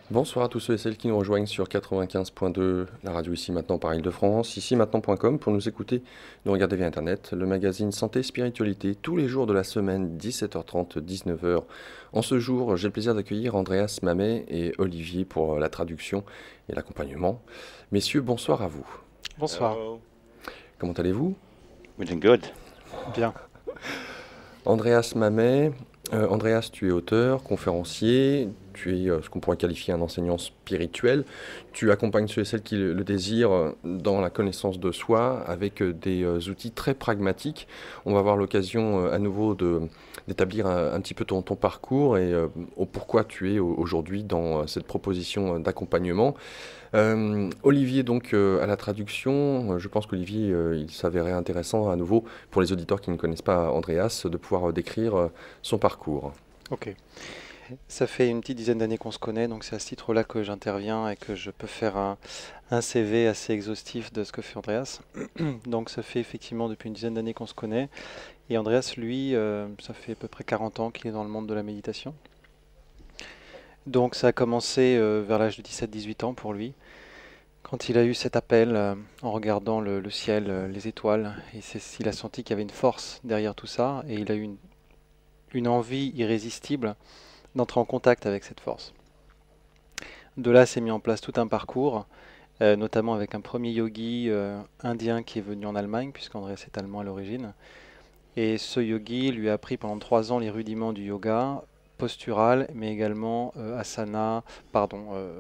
Bonsoir à tous ceux et celles qui nous rejoignent sur 95.2, la radio ici maintenant par Île-de-France, ici maintenant.com pour nous écouter, nous regarder via internet, le magazine Santé Spiritualité, tous les jours de la semaine, 17h30, 19h. En ce jour, j'ai le plaisir d'accueillir Andreas Mamet et Olivier pour la traduction et l'accompagnement. Messieurs, bonsoir à vous. Bonsoir. Hello. Comment allez-vous? We're doing good. Bien. Andreas Mamet, Andreas, tu es auteur, conférencier, tu es ce qu'on pourrait qualifier un enseignant spirituel. Tu accompagnes ceux et celles qui le désirent dans la connaissance de soi avec des outils très pragmatiques. On va avoir l'occasion à nouveau d'établir un petit peu ton parcours et au pourquoi tu es aujourd'hui dans cette proposition d'accompagnement. Olivier, donc, à la traduction, je pense qu'Olivier, il s'avérait intéressant à nouveau pour les auditeurs qui ne connaissent pas Andreas de pouvoir décrire son parcours. Ok. Ça fait une petite dizaine d'années qu'on se connaît, donc c'est à ce titre-là que j'interviens et que je peux faire un CV assez exhaustif de ce que fait Andreas. Donc ça fait effectivement depuis une dizaine d'années qu'on se connaît. Et Andreas, lui, ça fait à peu près 40 ans qu'il est dans le monde de la méditation. Donc ça a commencé vers l'âge de 17-18 ans pour lui, quand il a eu cet appel en regardant le ciel, les étoiles, et il a senti qu'il y avait une force derrière tout ça, et il a eu une envie irrésistible d'entrer en contact avec cette force. De là s'est mis en place tout un parcours, notamment avec un premier yogi indien qui est venu en Allemagne, puisqu'Andreas est allemand à l'origine. Et ce yogi lui a appris pendant 3 ans les rudiments du yoga postural, mais également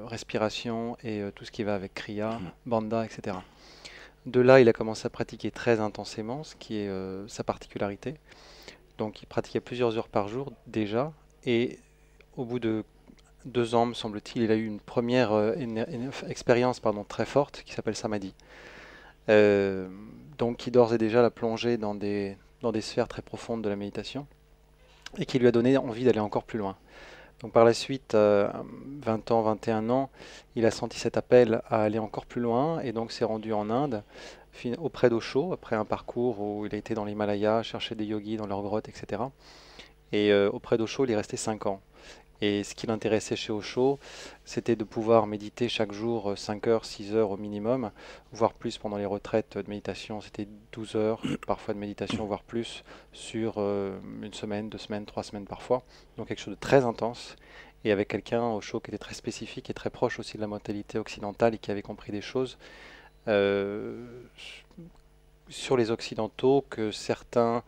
respiration et tout ce qui va avec kriya, bandha, etc. De là, il a commencé à pratiquer très intensément, ce qui est sa particularité. Donc il pratiquait plusieurs heures par jour déjà, et au bout de 2 ans, me semble-t-il, il a eu une première expérience très forte qui s'appelle Samadhi. Donc qui d'ores et déjà l'a plongé dans des sphères très profondes de la méditation et qui lui a donné envie d'aller encore plus loin. Donc par la suite, 20 ans, 21 ans, il a senti cet appel à aller encore plus loin et donc s'est rendu en Inde auprès d'Osho, après un parcours où il a été dans l'Himalaya, chercher des yogis dans leurs grottes, etc. Et auprès d'Osho, il est resté 5 ans. Et ce qui l'intéressait chez Osho, c'était de pouvoir méditer chaque jour 5 heures, 6 heures au minimum, voire plus pendant les retraites de méditation. C'était 12 heures parfois de méditation, voire plus, sur une semaine, 2 semaines, 3 semaines parfois. Donc quelque chose de très intense. Et avec quelqu'un, Osho, qui était très spécifique et très proche aussi de la mentalité occidentale et qui avait compris des choses sur les occidentaux que certains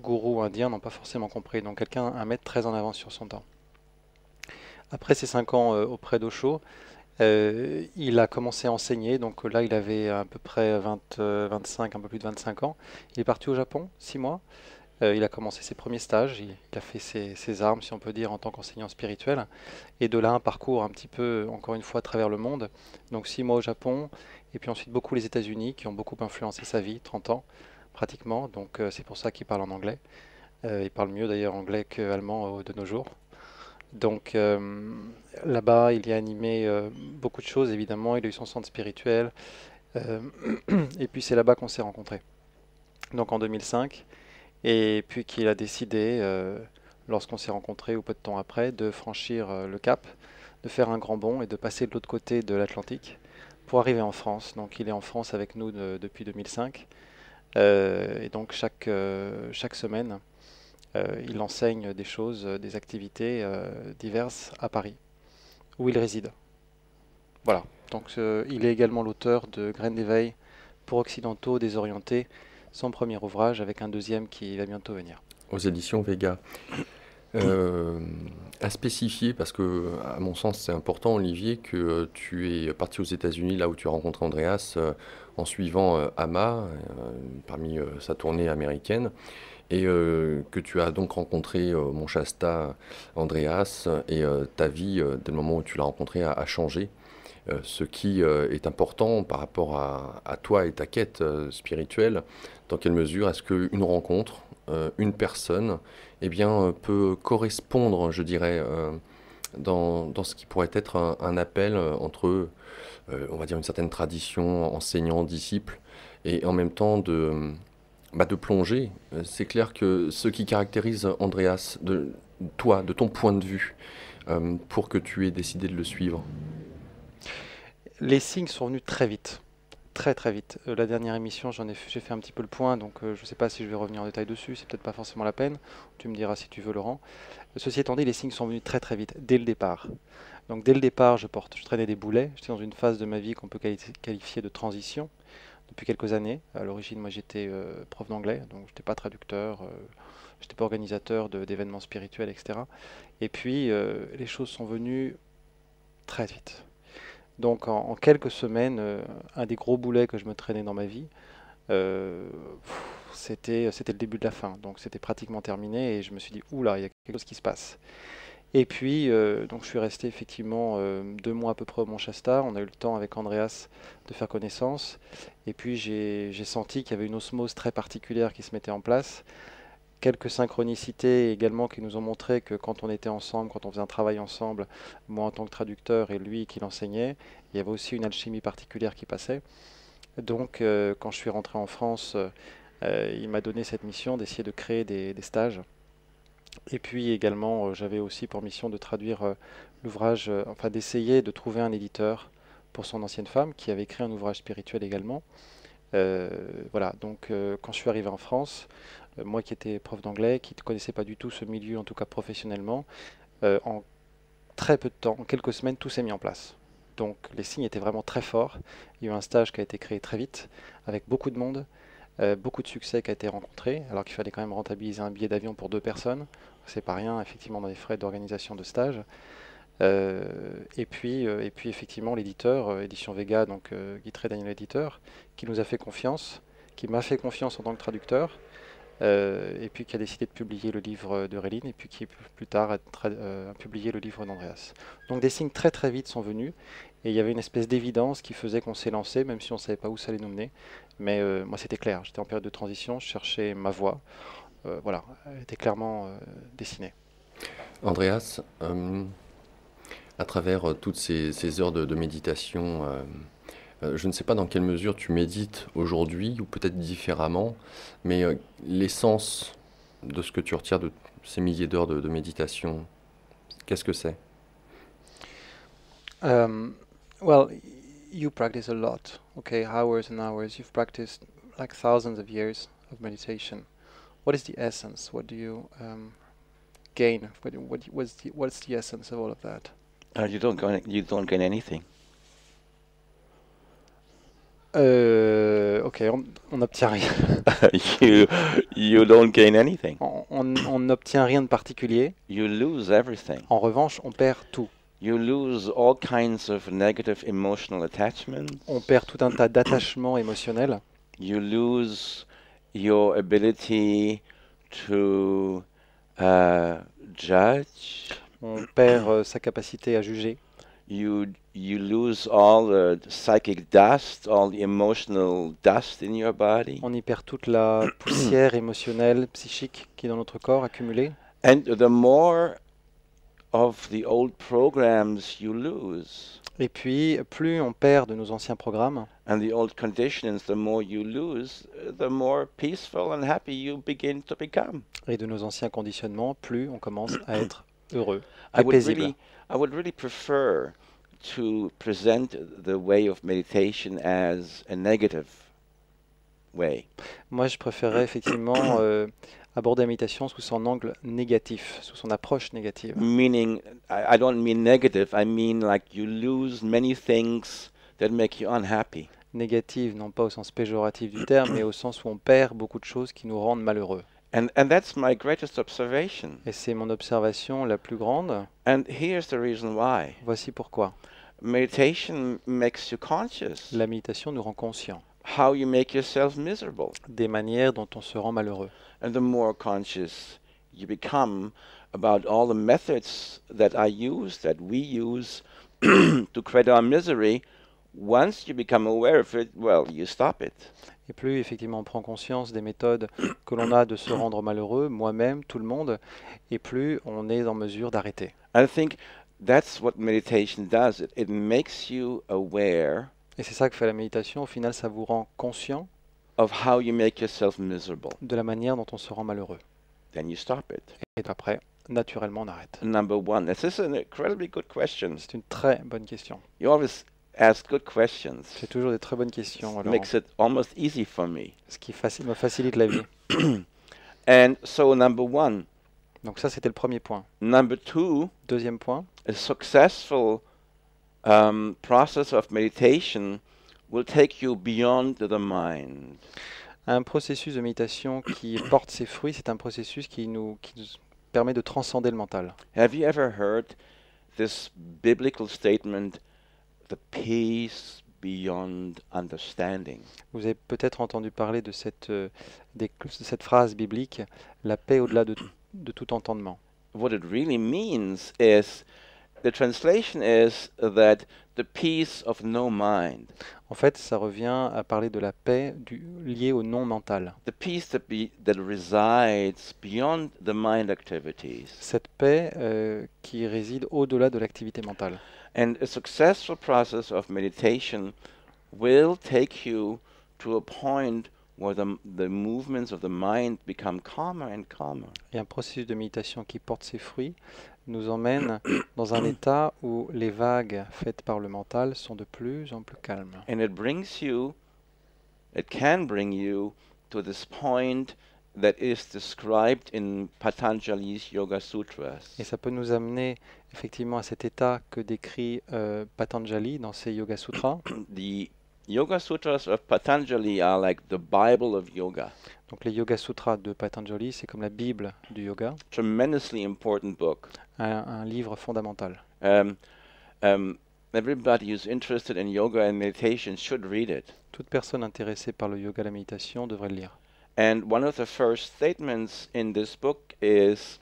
gourous indiens n'ont pas forcément compris. Donc quelqu'un à mettre très en avance sur son temps. Après ces 5 ans auprès d'Osho, il a commencé à enseigner. Donc là, il avait à peu près 25, un peu plus de 25 ans. Il est parti au Japon, 6 mois. Il a commencé ses premiers stages. Il a fait ses armes, si on peut dire, en tant qu'enseignant spirituel. Et de là, un parcours un petit peu, encore une fois, à travers le monde. Donc 6 mois au Japon. Et puis ensuite, beaucoup les États-Unis, qui ont beaucoup influencé sa vie, 30 ans pratiquement, donc c'est pour ça qu'il parle en anglais. Il parle mieux d'ailleurs anglais qu'allemand de nos jours. Donc là-bas, il y a animé beaucoup de choses, évidemment. Il a eu son centre spirituel. Et puis c'est là-bas qu'on s'est rencontrés. Donc en 2005. Et puis qu'il a décidé, lorsqu'on s'est rencontrés ou peu de temps après, de franchir le cap, de faire un grand bond et de passer de l'autre côté de l'Atlantique pour arriver en France. Donc il est en France avec nous depuis 2005. Et donc chaque semaine, il enseigne des choses, des activités diverses à Paris, où il réside. Voilà. Donc il est également l'auteur de Graines d'éveil pour occidentaux désorientés, son premier ouvrage, avec un deuxième qui va bientôt venir. Aux éditions Vega. À spécifier, parce que à mon sens c'est important, Olivier, que tu es parti aux États-Unis, là où tu as rencontré Andreas, en suivant Ama, parmi sa tournée américaine, et que tu as donc rencontré mon Shasta, Andreas, et ta vie, dès le moment où tu l'as rencontré, a changé. Ce qui est important par rapport à toi et ta quête spirituelle. Dans quelle mesure est-ce qu'une rencontre, une personne, eh bien, peut correspondre, je dirais, dans ce qui pourrait être un appel entre, on va dire, une certaine tradition enseignant-disciple, et en même temps de plonger. C'est clair que ce qui caractérise Andreas, de toi, de ton point de vue, pour que tu aies décidé de le suivre. Les signes sont venus très vite, très très vite. La dernière émission, j'ai fait un petit peu le point, donc je ne sais pas si je vais revenir en détail dessus, c'est peut-être pas forcément la peine. Tu me diras si tu veux, Laurent. Ceci étant dit, les signes sont venus très très vite, dès le départ. Donc dès le départ, je traînais des boulets. J'étais dans une phase de ma vie qu'on peut qualifier de transition depuis quelques années. À l'origine, moi j'étais prof d'anglais, donc je n'étais pas traducteur, je n'étais pas organisateur d'événements spirituels, etc. Et puis les choses sont venues très vite. Donc en quelques semaines, un des gros boulets que je me traînais dans ma vie, euh, c'était le début de la fin. Donc c'était pratiquement terminé et je me suis dit, oula, il y a quelque chose qui se passe. Et puis, donc je suis resté effectivement 2 mois à peu près au Mont Shasta. On a eu le temps avec Andreas de faire connaissance. Et puis j'ai senti qu'il y avait une osmose très particulière qui se mettait en place. Quelques synchronicités également qui nous ont montré que quand on était ensemble, quand on faisait un travail ensemble, moi en tant que traducteur et lui qui l'enseignait, il y avait aussi une alchimie particulière qui passait. Donc quand je suis rentré en France, il m'a donné cette mission d'essayer de créer des stages. Et puis également, j'avais aussi pour mission de traduire l'ouvrage, enfin d'essayer de trouver un éditeur pour son ancienne femme qui avait écrit un ouvrage spirituel également. Euh, voilà, donc quand je suis arrivé en France, moi qui étais prof d'anglais, qui ne connaissais pas du tout ce milieu, en tout cas professionnellement, en très peu de temps, en quelques semaines, tout s'est mis en place. Donc les signes étaient vraiment très forts. Il y a eu un stage qui a été créé très vite, avec beaucoup de monde, beaucoup de succès qui a été rencontré, alors qu'il fallait quand même rentabiliser un billet d'avion pour 2 personnes. C'est pas rien, effectivement, dans les frais d'organisation de stage. Et puis effectivement, l'éditeur, Édition Vega, donc Guitré Daniel Éditeur, qui nous a fait confiance, qui m'a fait confiance en tant que traducteur, et puis qui a décidé de publier le livre de Réline, et puis qui plus tard a publié le livre d'Andreas. Donc des signes très très vite sont venus, et il y avait une espèce d'évidence qui faisait qu'on s'est lancé, même si on ne savait pas où ça allait nous mener. Mais moi c'était clair, j'étais en période de transition, je cherchais ma voie. Voilà, elle était clairement dessinée. Andreas, à travers toutes ces heures de méditation, je ne sais pas dans quelle mesure tu médites aujourd'hui, ou peut-être différemment, mais l'essence de ce que tu retires de ces milliers d'heures de méditation, qu'est-ce que c'est? Um, well, you practice a lot, okay, hours and hours. You've practiced like thousands of years of meditation. What is the essence? What do you gain? What's the essence of all of that? You don't gain anything. Ok, on n'obtient rien. you you don't gain anything. On n'obtient rien de particulier. You lose everything. En revanche, on perd tout. You lose all kinds of negative emotional attachments. On perd tout un tas d'attachements émotionnels. You lose your ability to judge. On perd sa capacité à juger. You lose all the psychic dust, all the emotional dust in your body. On y perd toute la poussière émotionnelle, psychique qui est dans notre corps accumulée. And the more of the old programs you lose, Et puis, plus on perd de nos anciens programmes and the old conditions, the more you lose, the more peaceful and happy you begin to become. et de nos anciens conditionnements, plus on commence à être heureux I et would paisible. really, I would really prefer to present the way of meditation as a negative way. Moi, je préférerais effectivement aborder la méditation sous son angle négatif, sous son approche négative. Meaning, I don't mean negative, I mean like you lose many things that make you unhappy. Négative, non pas au sens péjoratif du terme, mais au sens où on perd beaucoup de choses qui nous rendent malheureux. And that's my greatest observation. Et c'est mon observation la plus grande. And here's the reason why. Voici pourquoi. Meditation makes you conscious La méditation nous rend conscients how you make yourself miserable. des manières dont on se rend malheureux. And the more conscious you become about all the methods that we use to create our misery, once you become aware of it, well, you stop it. Et plus effectivement on prend conscience des méthodes que l'on a de se rendre malheureux, moi-même, tout le monde, et plus on est en mesure d'arrêter. I think that's what meditation does. It makes you aware Et c'est ça que fait la méditation. Au final, ça vous rend conscient of how you make yourself miserable. de la manière dont on se rend malheureux. Then you stop it. Et après, naturellement, on arrête. Number one, this is an incredibly good question. C'est une très bonne question. You always ask good questions. C'est toujours des très bonnes questions, It Laurent. makes it almost easy for me. Ce qui me facilite la vie. And so number one. Donc ça, c'était le premier point. Number two, Deuxième point, a successful process of meditation will take you beyond the mind. un processus de méditation qui porte ses fruits, c'est un processus qui nous permet de transcender le mental. Have you ever heard this biblical statement, the peace beyond understanding? Vous avez peut-être entendu parler de cette phrase biblique, la paix au-delà de tout entendement. What it really means is, the translation is that the peace of no mind. En fait, ça revient à parler de la paix liée au non mental. The peace that resides beyond the mind activities. Cette paix qui réside au-delà de l'activité mentale. And a successful process of meditation will take you to a point where the movements of the mind become calmer and calmer. Et un processus de méditation qui porte ses fruits nous emmène dans un état où les vagues faites par le mental sont de plus en plus calmes. And it can bring you to this point that is described in Patanjali's Yoga Sutras. Et ça peut nous amener effectivement à cet état que décrit Patanjali dans ses Yoga Sutras. The Yoga Sutras of Patanjali are like the Bible of yoga. Donc les Yoga Sutras de Patanjali, c'est comme la Bible du yoga, Tremendously important book. un livre fondamental. Everybody who's interested in yoga and meditation should read it. Toute personne intéressée par le yoga et la méditation devrait le lire. And one of the first statements in this book is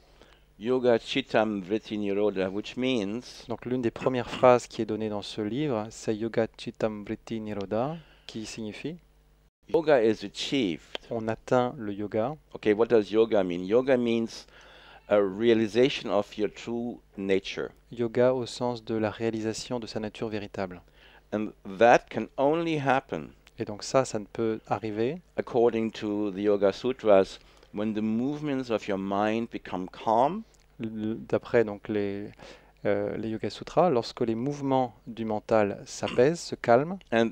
Yoga Chittam Vritti Nirodha, which means Donc l'une des premières phrases qui est donnée dans ce livre, c'est Yoga Chittam Vritti Nirodha, qui signifie yoga is achieved. on atteint le yoga. Okay, what does yoga mean? Yoga means a realization of your true nature. Yoga au sens de la réalisation de sa nature véritable. And that can only happen, Et donc ça ne peut arriver, according to the Yoga Sutras, when the movements of your mind become calm, d'après donc les Yoga Sutras, lorsque les mouvements du mental s'apaisent, se calment, and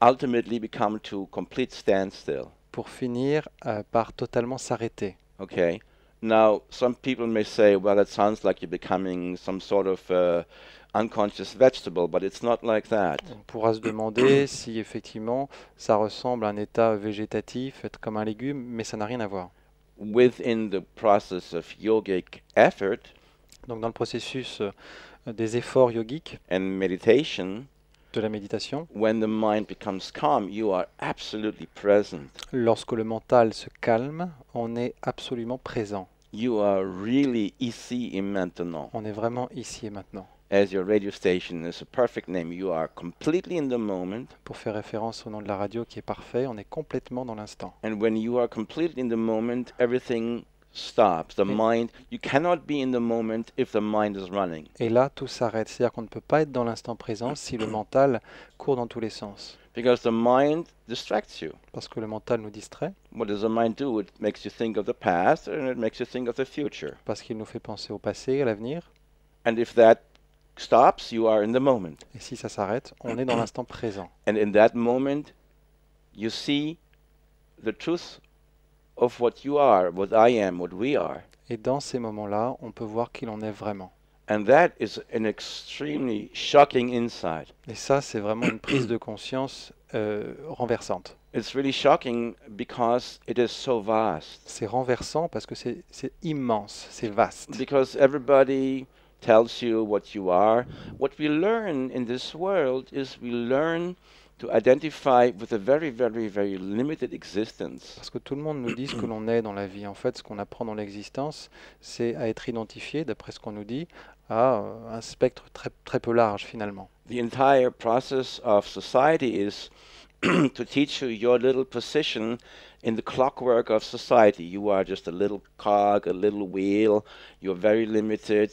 ultimately become to complete standstill. pour finir par totalement s'arrêter. Okay. Now, some people may say, well, that sounds like you're becoming some sort of unconscious vegetable, but it's not like that. On pourra se demander si effectivement ça ressemble à un état végétatif, être comme un légume, mais ça n'a rien à voir. Within the process of yogic effort Donc dans le processus des efforts yogiques, and meditation, de la méditation, when the mind becomes calm, you are absolutely present. lorsque le mental se calme, on est absolument présent. You are really ici et maintenant. On est vraiment ici et maintenant. As your radio station is a perfect name, you are completely in the moment. Pour faire référence au nom de la radio qui est parfait, on est complètement dans l'instant. And when you are completely in the moment, everything stops. The mind, you cannot be in the moment if the mind is running. Et là, tout s'arrête. C'est-à-dire qu'on ne peut pas être dans l'instant présent si le mental court dans tous les sens. Because the mind distracts you. Parce que le mental nous distrait, What does the mind do? It makes you think of the past and it makes you think of the future. parce qu'il nous fait penser au passé, à l'avenir. And if that stops, you are in the moment. Et si ça s'arrête, on est dans l'instant présent. And in that moment, you see the truth of what you are, what I am, what we are. Et dans ces moments-là, on peut voir qui l'on est vraiment. And that is an extremely shocking insight. Et ça, c'est vraiment une prise de conscience renversante. It's really shocking because it is so vast. C'est renversant parce que c'est immense, c'est vaste. Because everybody tells you what you are. What we learn in this world is we learn to identify with a very, very, very limited existence. Parce que tout le monde nous dit ce que l'on est dans la vie. En fait, ce qu'on apprend dans l'existence, c'est à être identifié, d'après ce qu'on nous dit, à un spectre très, très peu large finalement. The entire process of society is to teach you your little position in the clockwork of society. You are just a little cog, a little wheel. You're very limited.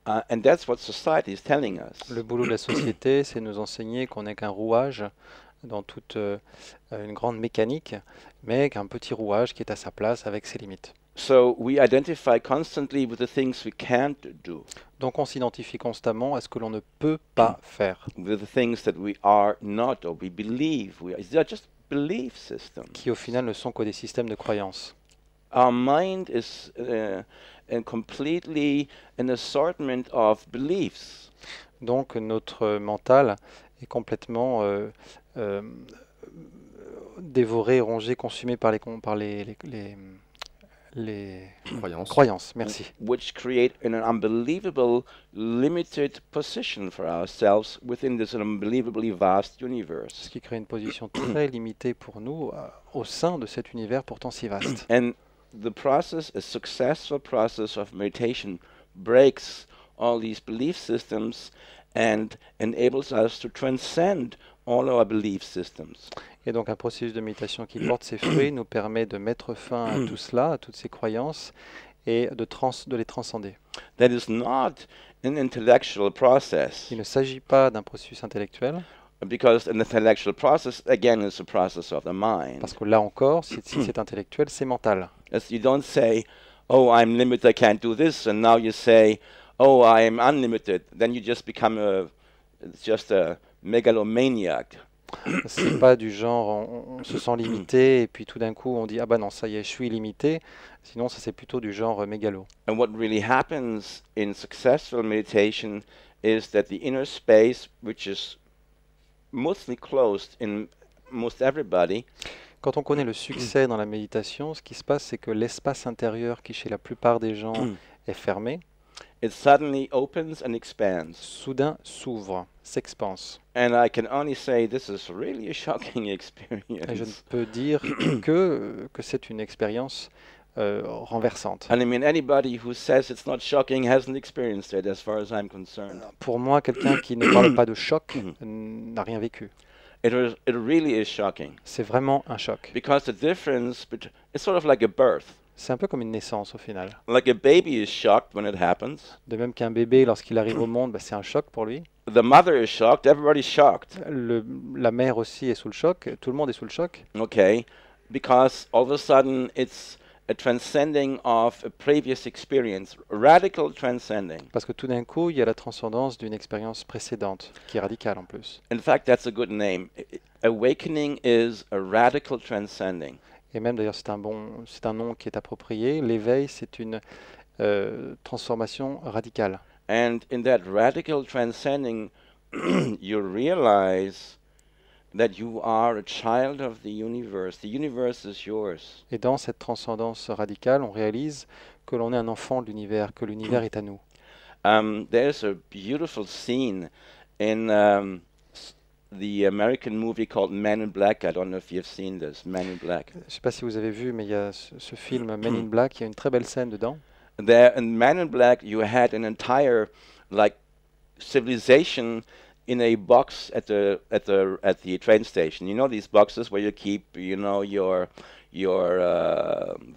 And that's what society is telling us. Le boulot de la société, c'est nous enseigner qu'on n'est qu'un rouage dans toute une grande mécanique, mais qu'un petit rouage qui est à sa place avec ses limites. So we identify constantly with the things we can't do, Donc on s'identifie constamment à ce que l'on ne peut pas faire, with the things that we are not or we believe. They are just belief systems. qui au final ne sont que des systèmes de croyances. Our mind is completely an assortment of beliefs. Donc notre mental est complètement dévoré, rongé, consumé par les Croyance. croyances. Merci. Which create an unbelievable limited position for ourselves within this unbelievably vast Ce universe. qui crée une position très limitée pour nous au sein de cet univers pourtant si vaste. And the process, a successful process of meditation, breaks all these belief systems and enables us to transcend all our belief systems. Et donc un processus de méditation qui porte ses fruits nous permet de mettre fin à tout cela, à toutes ces croyances, et de les transcender. That is not an intellectual process, Il ne s'agit pas d'un processus intellectuel, because an intellectual process, again, is a process of the mind. parce que là encore, si c'est intellectuel, c'est mental. As you don't say, oh, I'm limited, I can't do this, and now you say, oh, I am unlimited. Then you just become just a megalomaniac. C'est pas du genre on se sent limité et puis tout d'un coup on dit ah bah non ça y est je suis limité. Sinon ça c'est plutôt du genre mégalo. And what really happens in successful meditation is that the inner space, which is mostly closed in most everybody, Quand on connaît le succès dans la méditation, ce qui se passe c'est que l'espace intérieur qui chez la plupart des gens est fermé, it suddenly opens and expands. soudain s'ouvre, s'expanse. And I can only say this is really a shocking Et je ne experience. peux dire que c'est une expérience renversante. And I mean, anybody who says it's not shocking hasn't experienced it, as far as I'm concerned. Pour moi, quelqu'un qui ne parle pas de choc n'a rien vécu. It really is shocking, C'est vraiment un choc. because the difference, it's sort of like a birth. C'est un peu comme une naissance au final. Like a baby is shocked when it happens. De même qu'un bébé, lorsqu'il arrive au monde, bah, c'est un choc pour lui. The mother is shocked. Everybody's shocked. La mère aussi est sous le choc. Tout le monde est sous le choc. Okay, because all of a sudden it's a transcending of a previous experience, radical transcending. Parce que tout d'un coup, il y a la transcendance d'une expérience précédente, qui est radicale en plus. In fact, that's a good name. Awakening is a radical transcending. Et même d'ailleurs, c'est un nom qui est approprié. L'éveil, c'est une transformation radicale. And in that radical transcending, you realize that you are a child of the universe. The universe is yours. Et dans cette transcendance radicale, on réalise que l'on est un enfant de l'univers, que l'univers est à nous. There's a beautiful scene in the American movie called Men in Black. I don't know if you've seen this, Men in Black. Je ne sais pas si vous avez vu, mais il y a ce film Men in Black, il y a une très belle scène dedans. There in Men in Black, you had an entire like civilization in a box at the train station. You know these boxes where you keep, you know, your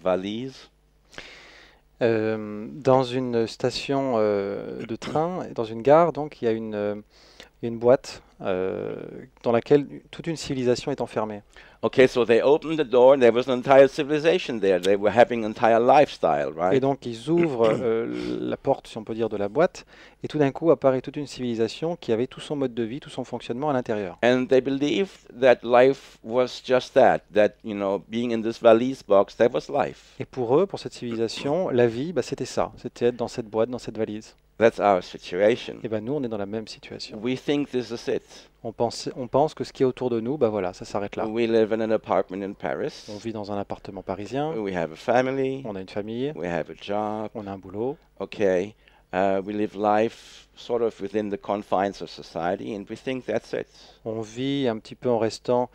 valise. Dans une station de train, dans une gare, donc il y a une boîte dans laquelle toute une civilisation est enfermée. Okay, so they opened the door and there was an entire civilization there. They were having an entire lifestyle, Et right? donc ils ouvrent la porte, si on peut dire, de la boîte, et tout d'un coup apparaît toute une civilisation qui avait tout son mode de vie, tout son fonctionnement à l'intérieur. And they believed that life was just that, you know, being in this valise box, that was life. Et pour eux, pour cette civilisation, la vie, bah, c'était ça, c'était être dans cette boîte, dans cette valise. That's our situation. Et ben nous, on est dans la même situation. We think this is it. On pense que ce qui est autour de nous, bah voilà, ça s'arrête là. We live in an apartment in Paris. On vit dans un appartement parisien, We have a family. on a une famille, We have a job. on a un boulot. Okay. We live life sort of within the confines of society, and we think that's it. On vit un petit peu en restant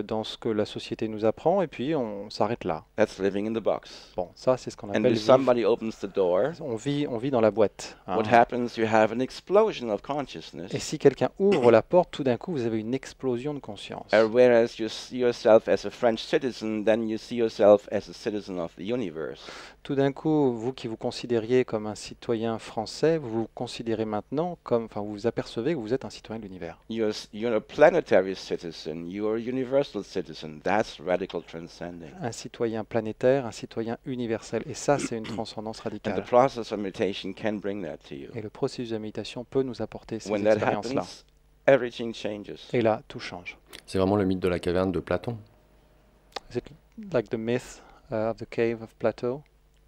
dans ce que la société nous apprend, et puis on s'arrête là. That's living in the box. Bon, ça c'est ce qu'on And appelle if vivre. somebody opens the door, On vit dans la boîte. Hein. what happens? You have an explosion of consciousness. Et si quelqu'un ouvre la porte, tout d'un coup, vous avez une explosion de conscience. Whereas you see yourself as a French citizen, then you see yourself as a citizen of the universe. Tout d'un coup, vous qui vous considériez comme un citoyen français, vous vous considérez maintenant comme, enfin, vous vous apercevez que vous êtes un citoyen de l'univers. You're a planetary citizen. You're a universal citizen. That's radical transcending. Un citoyen planétaire, un citoyen universel. Et ça, c'est une transcendance And the radicale. process of meditation can bring that to you. Et le processus de méditation peut nous apporter ces When that expériences-là. happens, everything changes. Et là, tout change. C'est vraiment le mythe de la caverne de Platon. Is it like the myth of the cave of Plato?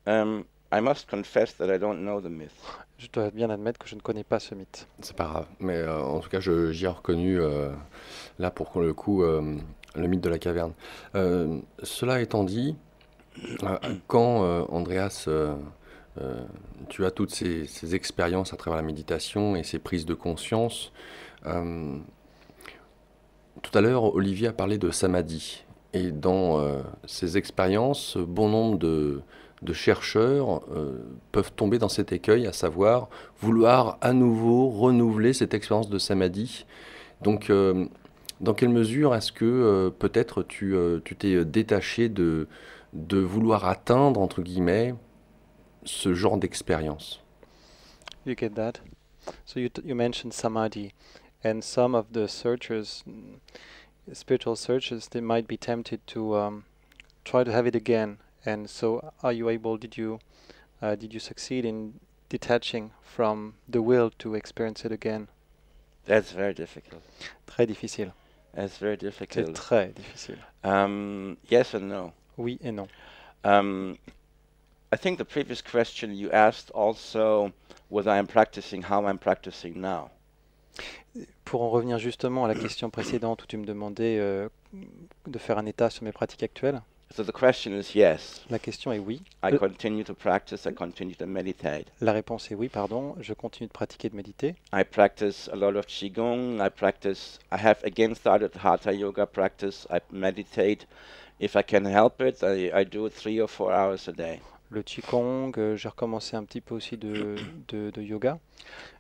I must confess that I don't know the myth. Je dois bien admettre que je ne connais pas ce mythe. C'est pas grave. Mais en tout cas, j'y ai reconnu, là, pour le coup, le mythe de la caverne. Cela étant dit, quand, Andreas, tu as toutes ces expériences à travers la méditation et ces prises de conscience, tout à l'heure, Olivier a parlé de samadhi. Et dans ces expériences, bon nombre de chercheurs peuvent tomber dans cet écueil, à savoir vouloir à nouveau renouveler cette expérience de samadhi. Donc, dans quelle mesure est-ce que peut-être tu t'es détaché de vouloir atteindre, entre guillemets, ce genre d'expérience? You get that? So you mentioned samadhi, and some of the searchers, spiritual searchers, they might be tempted to try to have it again. And so, are you able? Did you succeed in detaching from the will to experience it again? That's very difficult. Très difficile. That's very C'est difficult. très difficile. Yes and no. Oui et non. I think the previous question you asked also whether I'm practicing how I'm practicing now. Pour en revenir justement à la question précédente où tu me demandais de faire un état sur mes pratiques actuelles, So the question is yes. la question est oui. I continue to practice, I continue to meditate. La réponse est oui, pardon. Je continue de pratiquer, de méditer. I practice a lot of Qigong. I have again started Hatha Yoga practice. I meditate. If I can help it, I do 3 or 4 hours a day. Le Qigong, j'ai recommencé un petit peu aussi de yoga.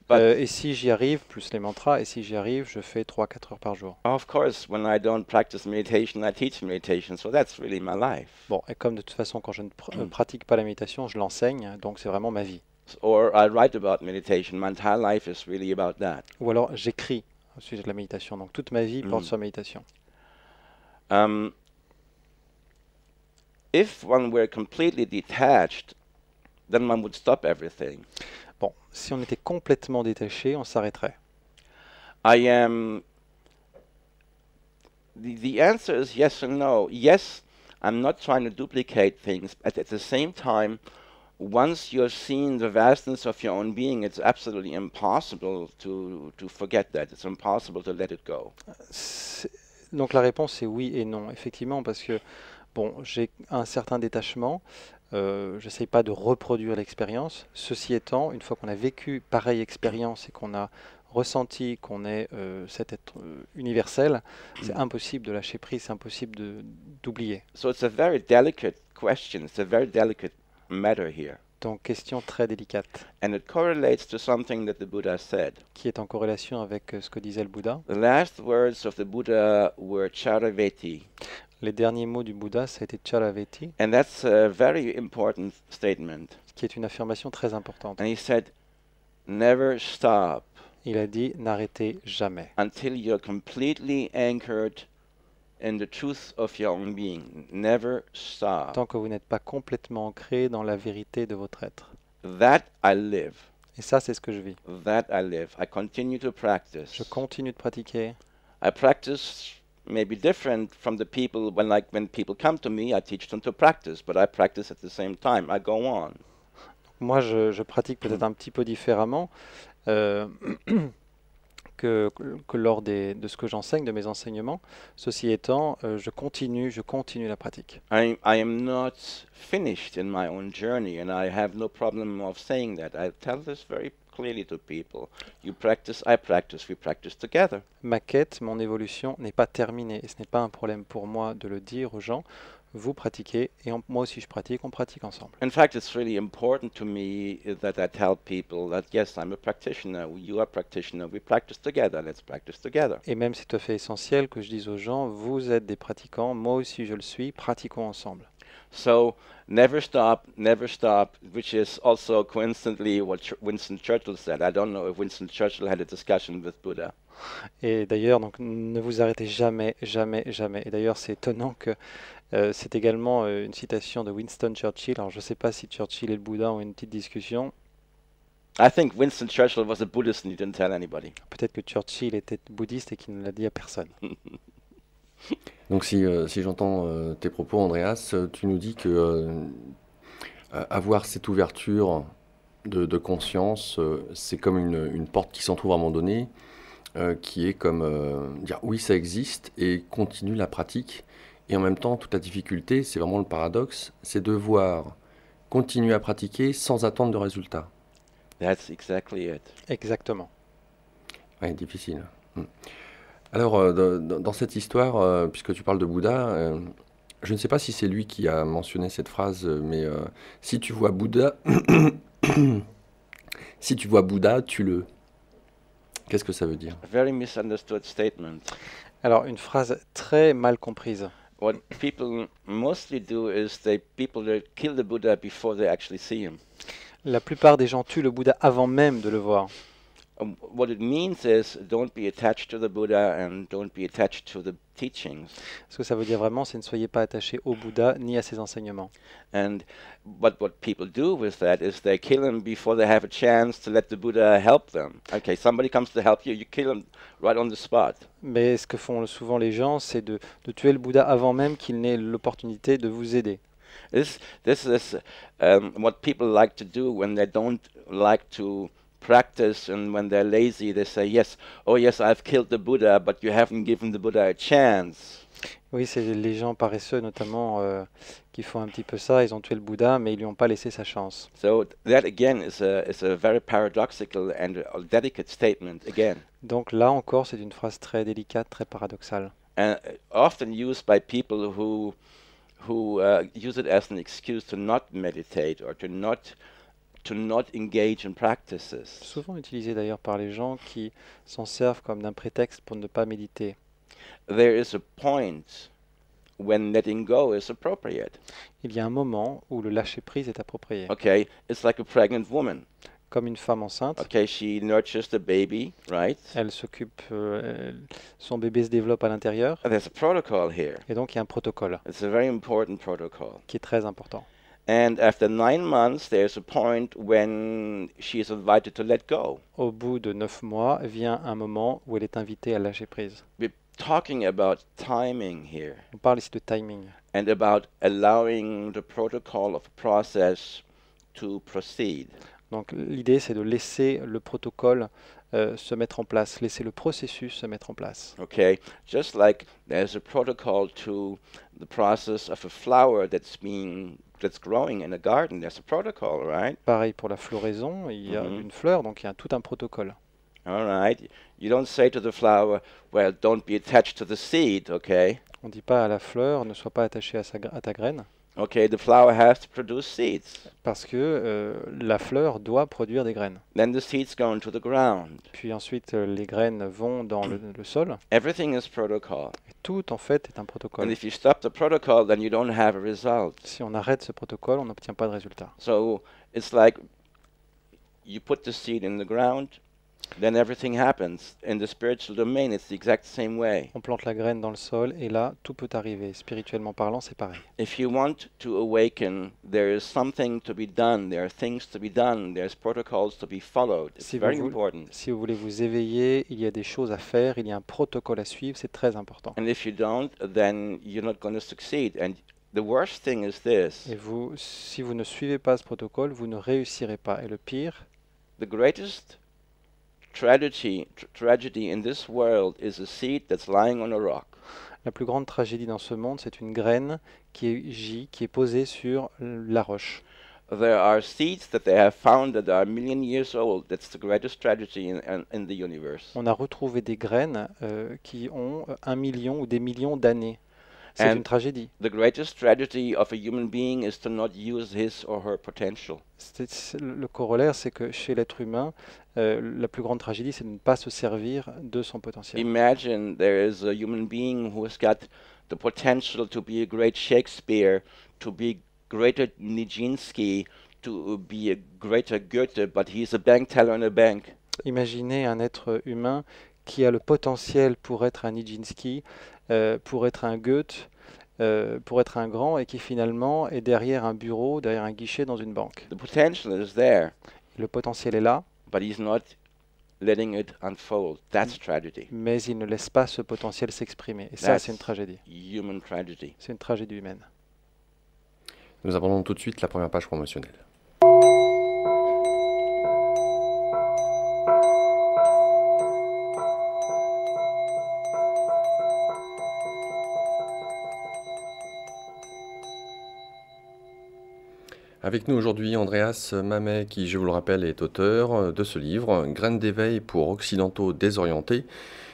But Et si j'y arrive, plus les mantras, et si j'y arrive, je fais 3-4 heures par jour. of course, when I don't practice meditation, I teach meditation. So that's really my life. Bon, et comme de toute façon, quand je ne pratique pas la méditation, je l'enseigne, donc c'est vraiment ma vie. Or I write about meditation. My entire life is really about that. Ou alors j'écris au sujet de la méditation, donc toute ma vie porte sur la méditation. If one were completely detached, then one would stop everything. Bon, si on était complètement détaché, on s'arrêterait. I am. The answer is yes and no. Yes, I'm not trying to duplicate things, but at the same time, once you've seen the vastness of your own being, it's absolutely impossible to forget that. It's impossible to let it go. Donc la réponse est oui et non, effectivement, parce que bon, j'ai un certain détachement. J'essaye pas de reproduire l'expérience. Ceci étant, une fois qu'on a vécu pareille expérience et qu'on a ressenti qu'on est cet être universel, c'est impossible de lâcher prise, c'est impossible d'oublier. So it's a very delicate question. It's a very delicate matter here. Donc question très délicate, And it correlates to something that the Buddha said. qui est en corrélation avec ce que disait le Bouddha. The last words of the Buddha were Charaveti. Les derniers mots du Bouddha, ça a été Charaveti, And that's a very important statement. qui est une affirmation très importante. And he said, never stop Il a dit n'arrêtez jamais until you're completely anchored in the truth of your own being. Never stop. tant que vous n'êtes pas complètement ancré dans la vérité de votre être. That I live. Et ça, c'est ce que je vis. That I live. I continue to practice. Je continue de pratiquer. I practice maybe different from the people when people come to me, I teach them to practice, but I practice at the same time. I go on. Moi, je pratique peut-être un petit peu différemment que lors de ce que j'enseigne, de mes enseignements. Ceci étant, je continue la pratique. I am not finished in my own journey, and I have no problem of saying that. I tell this very clearly to people. You practice, I practice, we practice together. Ma quête, mon évolution n'est pas terminée et ce n'est pas un problème pour moi de le dire aux gens. Vous pratiquez et moi aussi je pratique, on pratique ensemble. In fact, it's really important to me that I tell people that yes, I'm a practitioner, you are a practitioner, we practice together, let's practice together. Et même c'est tout à fait essentiel que je dise aux gens, vous êtes des pratiquants, moi aussi je le suis, pratiquons ensemble. So never stop, which is also coincidentally what Winston Churchill said. I don't know if Winston Churchill had a discussion with Buddha. Et d'ailleurs, donc ne vous arrêtez jamais, jamais, jamais. Et d'ailleurs, c'est étonnant que c'est également une citation de Winston Churchill. Alors, je ne sais pas si Churchill et le Bouddha ont une petite discussion. I think Winston Churchill was a Buddhist and he didn't tell anybody. Peut-être que Churchill était bouddhiste et qu'il ne l'a dit à personne. Donc si j'entends tes propos, Andreas, tu nous dis que avoir cette ouverture de conscience, c'est comme une porte qui s'entrouvre à un moment donné, qui est comme dire oui, ça existe et continue la pratique. Et en même temps, toute la difficulté, c'est vraiment le paradoxe, c'est de voir continuer à pratiquer sans attendre de résultat. That's exactly it. Exactement. Ouais, difficile. Alors, dans cette histoire, puisque tu parles de Bouddha, je ne sais pas si c'est lui qui a mentionné cette phrase, mais si tu vois Bouddha, si tu vois Bouddha, tue-le. Qu'est-ce que ça veut dire? A very misunderstood statement. Alors, une phrase très mal comprise. What people mostly do is people kill the Buddha before they actually see him. La plupart des gens tuent le Bouddha avant même de le voir. What it means is don't be attached to the Buddha and don't be attached to the teachings. Ce que ça veut dire vraiment, c'est ne soyez pas attachés au Bouddha ni à ses enseignements. But what people do with that is they kill him before they have a chance to let the Buddha help them. Okay, somebody comes to help you, you kill him right on the spot. Mais ce que font souvent les gens, c'est de tuer le Bouddha avant même qu'il n'ait l'opportunité de vous aider. This is what people like to do when they don't like to practice, and when they're lazy they say yes, oh yes, I've killed the Buddha, but you haven't given the Buddha a chance. Oui, c'est les gens paresseux notamment qui font un petit peu ça. Ils ont tué le Bouddha, mais ils lui ont pas laissé sa chance. So that again is a very paradoxical and a delicate statement again. Donc là encore, c'est une phrase très délicate, très paradoxale. And often used by people who use it as an excuse to not meditate or to not engage in practices. Souvent utilisé d'ailleurs par les gens qui s'en servent comme d'un prétexte pour ne pas méditer. There is a point when letting go is appropriate. Il y a un moment où le lâcher-prise est approprié. Okay, it's like a pregnant woman. Comme une femme enceinte, Okay, she nurtures the baby, right? elle s'occupe, son bébé se développe à l'intérieur, And there's a protocol here. et donc il y a un protocole It's a very important protocol. qui est très important. And after 9 months, there's a point when she is invited to let go. Au bout de 9 mois, vient un moment où elle est invitée à lâcher prise. We're talking about timing here On parle ici de timing, and about allowing the protocol of a process to proceed. donc l'idée c'est de laisser le protocole se mettre en place, laisser le processus se mettre en place. Okay, just like there's a protocol to the process of a flower that's growing in a garden, there's a protocol, right? Pareil pour la floraison, il y a Mhm. une fleur, donc il y a tout un protocole. All right. You don't say to the flower, well, don't be attached to the seed, okay? On ne dit pas à la fleur, ne sois pas attaché à ta graine, Okay, the flower has to produce seeds. parce que la fleur doit produire des graines. Then the seeds go into the ground. Puis ensuite, les graines vont dans le sol. Everything is protocol. Et tout, en fait, est un And protocole. if you stop the protocol, then you don't have a result. Si on arrête ce protocole, on n'obtient pas de résultat. So it's like you put the seed in the ground, then everything happens. In the spiritual domain, it's the exact same way. On plante la graine dans le sol, et là, tout peut arriver. Spirituellement parlant, c'est pareil. If you want to awaken, there is something to be done. There are things to be done. There's protocols to be followed. It's Si very vous, important. si vous voulez vous éveiller, il y a des choses à faire, il y a un protocole à suivre, c'est très important. And if you don't, then you're not going to succeed. And the worst thing is this. Et vous, si vous ne suivez pas ce protocole, vous ne réussirez pas. Et le pire, The greatest tragedy in this world is a seed that's lying on a rock. la plus grande tragédie dans ce monde, c'est une graine qui est posée sur la roche. There are seeds that they have found that are a million years old. That's the greatest tragedy in the universe. On a retrouvé des graines qui ont 1 million ou des millions d'années. C'est And une tragédie. the greatest tragedy of a human being is to not use his or her potential. Le corollaire, c'est que chez l'être humain, la plus grande tragédie, c'est de ne pas se servir de son potentiel. Imagine there is a human being who has got the potential to be a great Shakespeare, to be greater Nijinsky, to be a greater Goethe, but he's a bank teller in a bank. Imaginez un être humain qui a le potentiel pour être un Nijinsky, pour être un Goethe, pour être un grand, et qui finalement est derrière un bureau, derrière un guichet dans une banque. The potential is there, Le potentiel est là, but he's not letting it unfold. That's tragedy, mais il ne laisse pas ce potentiel s'exprimer. Et ça, That's- c'est une tragédie. human tragedy. C'est une tragédie humaine. Nous abordons tout de suite la première page promotionnelle. Avec nous aujourd'hui Andreas Mamet, qui, je vous le rappelle, est auteur de ce livre, Graines d'éveil pour occidentaux désorientés,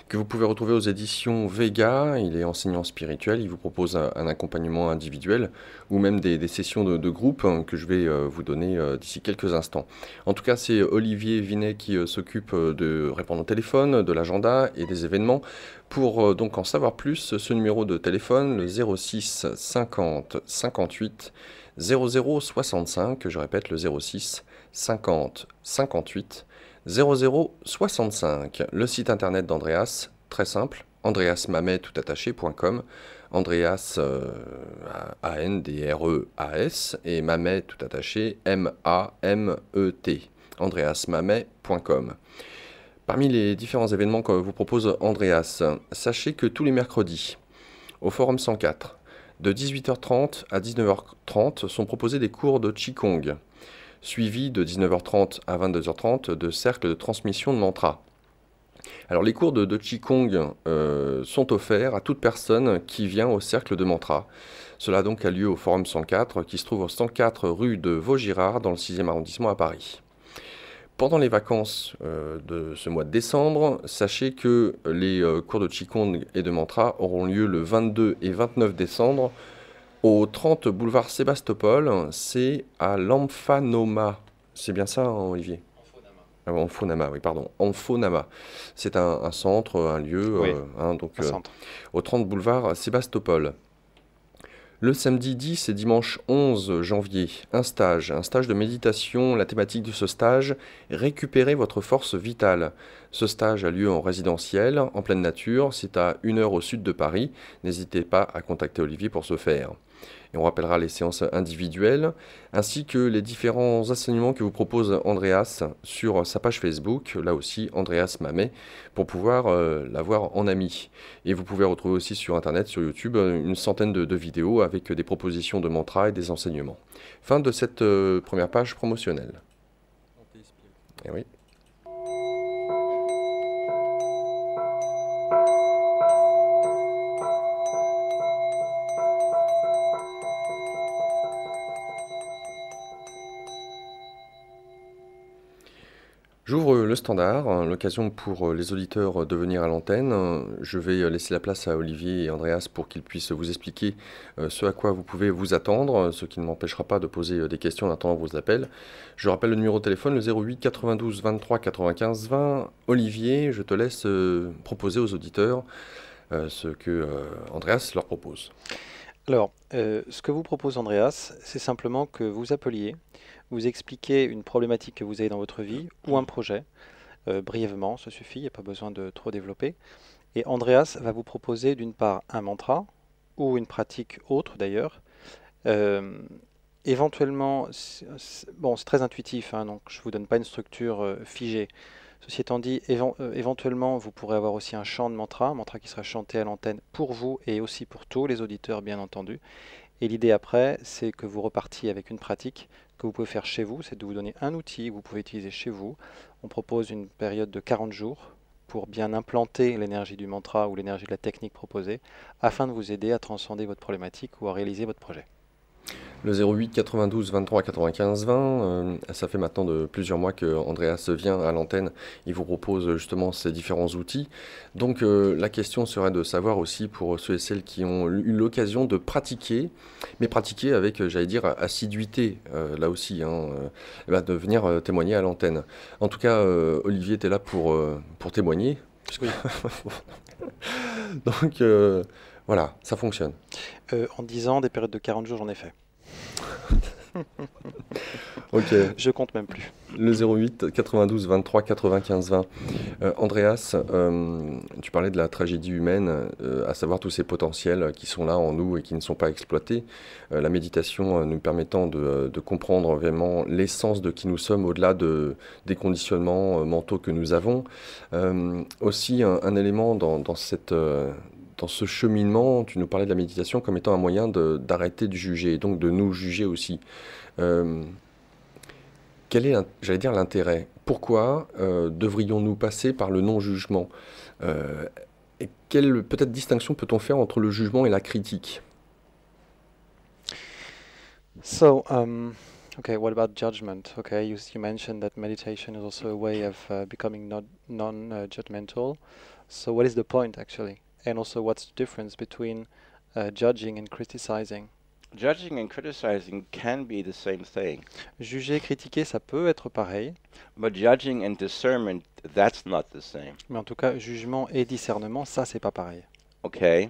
que vous pouvez retrouver aux éditions Vega. Il est enseignant spirituel, il vous propose un accompagnement individuel ou même des sessions de groupe que je vais vous donner d'ici quelques instants. En tout cas, c'est Olivier Vinet qui s'occupe de répondre au téléphone, de l'agenda et des événements. Pour donc en savoir plus, ce numéro de téléphone, le 06 50 58 00 65, je répète, le 06 50 58 00 65. Le site internet d'Andreas, très simple, andreasmamet.com, Andreas A-N-D-R-E-A-S et Mamet tout attaché, M-A-M-E-T, andreasmamet.com. Parmi les différents événements que vous propose Andreas, sachez que tous les mercredis, au Forum 104, de 18h30 à 19h30 sont proposés des cours de Qigong, suivis de 19h30 à 22h30 de cercles de transmission de mantras. Alors les cours de Qigong sont offerts à toute personne qui vient au cercle de mantras. Cela donc a lieu au Forum 104 qui se trouve au 104 rue de Vaugirard dans le 6e arrondissement à Paris. Pendant les vacances de ce mois de décembre, sachez que les cours de Qigong et de mantra auront lieu le 22 et 29 décembre au 30 boulevard Sébastopol. C'est à l'Amphanoma. C'est bien ça, hein, Olivier? Amphanama, oui, pardon. Amphanama. C'est un centre, un lieu, Oui, donc, un centre. au 30 boulevard Sébastopol. Le samedi 10 et dimanche 11 janvier, un stage de méditation. La thématique de ce stage, récupérer votre force vitale. Ce stage a lieu en résidentiel, en pleine nature, c'est à 1 heure au sud de Paris. N'hésitez pas à contacter Olivier pour ce faire. Et on rappellera les séances individuelles, ainsi que les différents enseignements que vous propose Andreas sur sa page Facebook, là aussi Andreas Mamet, pour pouvoir l'avoir en ami. Et vous pouvez retrouver aussi sur Internet, sur YouTube, une centaine de vidéos avec des propositions de mantras et des enseignements. Fin de cette première page promotionnelle. Et oui. J'ouvre le standard, l'occasion pour les auditeurs de venir à l'antenne. Je vais laisser la place à Olivier et Andreas pour qu'ils puissent vous expliquer ce à quoi vous pouvez vous attendre, ce qui ne m'empêchera pas de poser des questions en attendant vos appels. Je rappelle le numéro de téléphone, le 08 92 23 95 20. Olivier, je te laisse proposer aux auditeurs ce que Andreas leur propose. Alors, ce que vous propose Andreas, c'est simplement que vous appeliez, vous expliquez une problématique que vous avez dans votre vie ou un projet, brièvement, ça suffit, il n'y a pas besoin de trop développer. Et Andreas va vous proposer d'une part un mantra ou une pratique autre d'ailleurs. Éventuellement, bon, c'est très intuitif, hein, donc je ne vous donne pas une structure figée. Ceci étant dit, éventuellement, vous pourrez avoir aussi un chant de mantra, un mantra qui sera chanté à l'antenne pour vous et aussi pour tous les auditeurs, bien entendu. Et l'idée après, c'est que vous repartiez avec une pratique que vous pouvez faire chez vous, c'est de vous donner un outil que vous pouvez utiliser chez vous. On propose une période de 40 jours pour bien implanter l'énergie du mantra ou l'énergie de la technique proposée, afin de vous aider à transcender votre problématique ou à réaliser votre projet. Le 08 92 23 95 20, ça fait maintenant de plusieurs mois que Andreas vient à l'antenne, il vous propose justement ces différents outils. Donc la question serait de savoir aussi pour ceux et celles qui ont eu l'occasion de pratiquer, mais pratiquer avec, j'allais dire, assiduité, là aussi, de venir témoigner à l'antenne. En tout cas, Olivier était là pour témoigner. Oui. Donc Voilà, ça fonctionne. En 10 ans, des périodes de 40 jours, j'en ai fait. Ok, Je compte même plus. le 08 92 23 95 20. Andreas, tu parlais de la tragédie humaine, à savoir tous ces potentiels qui sont là en nous et qui ne sont pas exploités. La méditation nous permettant de comprendre vraiment l'essence de qui nous sommes au-delà des conditionnements mentaux que nous avons. Aussi, un élément dans ce cheminement, tu nous parlais de la méditation comme étant un moyen d'arrêter de juger et donc de nous juger aussi. Euh, Quel est, j'allais dire, l'intérêt? Pourquoi devrions-nous passer par le non-jugement? Et quelle peut-être distinction peut-on faire entre le jugement et la critique? So, okay, what about judgment? Okay, you mentioned that meditation is also a way of becoming not non-judgmental. So, what is the point actually? And also, what's the difference between judging and criticizing? Judging and criticizing can be the same thing, Juger, critiquer, ça peut être pareil, but judging and discernment, that's not the same. mais en tout cas, jugement et discernement, ça, c'est pas pareil. Okay?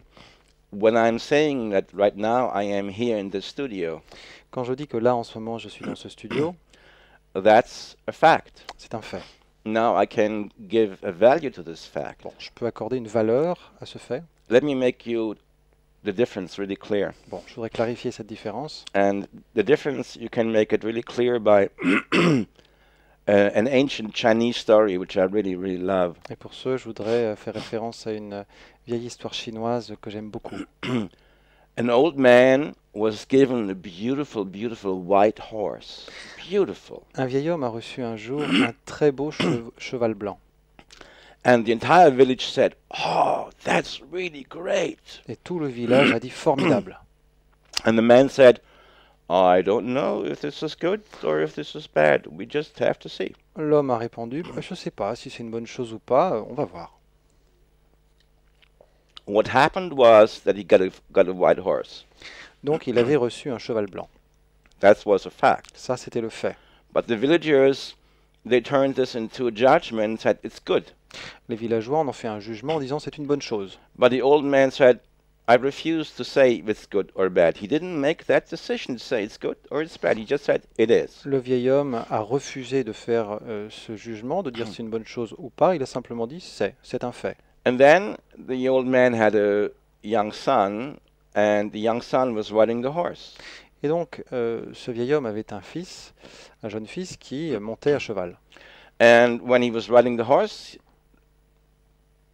When I'm saying that right now I am here in the studio, Quand je dis que là, en ce moment, je suis dans ce studio, that's a fact. c'est un fait. Now I can give a value to this fact. Bon, je peux accorder une valeur à ce fait. Let me make you the difference really clear. Bon, je voudrais clarifier cette différence. And the difference, you can make it really clear by an ancient Chinese story, which I really, really love. Et pour ce, je voudrais faire référence à une vieille histoire chinoise que j'aime beaucoup. An old man was given a beautiful, beautiful white horse. Beautiful. Un vieil homme a reçu un jour un très beau cheval blanc. And the entire village said, "Oh, that's really great." Et tout le village a dit formidable. And the man said, "I don't know if this is good or if this is bad. We just have to see." L'homme a répondu, je ne sais pas si c'est une bonne chose ou pas, on va voir. What happened was that he got a white horse. Donc il avait reçu un cheval blanc. That was a fact. Ça, c'était le fait. But the villagers, they turned this into a judgment and said, "It's good." Les villageois en ont fait un jugement en disant c'est une bonne chose. But the old man said, "I refuse to say if it's good or bad." He didn't make that decision to say it's good or it's bad. He just said it is. Le vieil homme a refusé de faire ce jugement, de dire c'est une bonne chose ou pas. Il a simplement dit c'est un fait. And then the old man had a young son, and the young son was riding the horse. Et donc ce vieil homme avait un fils, un jeune fils qui montait à cheval. And when he was riding the horse,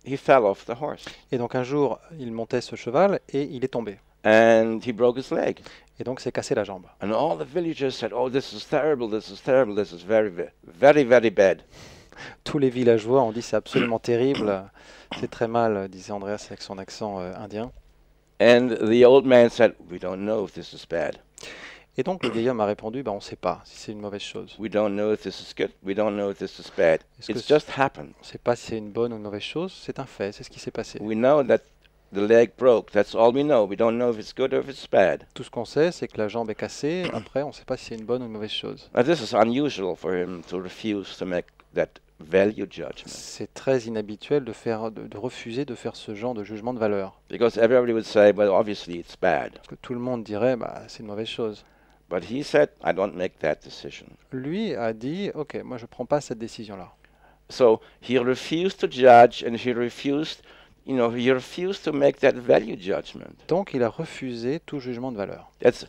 he fell off the horse. Et donc un jour, il montait ce cheval et il est tombé. And he broke his leg. Et donc s'est cassé la jambe. And all the villagers said, "Oh, this is terrible, this is terrible, this is very, very, very bad." Tous les villageois ont dit c'est absolument terrible, c'est très mal, disait Andreas avec son accent indien. And the old man said, "We don't know if this is bad. Et donc le vieil homme a répondu on ne sait pas si c'est une mauvaise chose. We don't know if this is good. We don't know if this is bad. Est-ce que It's just happened. On ne sait pas si c'est une bonne ou une mauvaise chose, c'est un fait, c'est ce qui s'est passé. We know that the leg broke. That's all we know. We don't know if it's good or if it's bad." Tout ce qu'on sait, c'est que la jambe est cassée, après on ne sait pas si c'est une bonne ou une mauvaise chose. But this is unusual for him to refuse to make that value judgment. C'est très inhabituel de refuser de faire ce genre de jugement de valeur. Because everybody would say, "Well, obviously it's bad." Parce que tout le monde dirait c'est une mauvaise chose. But he said, "I don't make that decision." Lui a dit ok, moi je ne prends pas cette décision-là. So he refused to judge, and he refused to make that value judgment. Donc il a refusé tout jugement de valeur. That's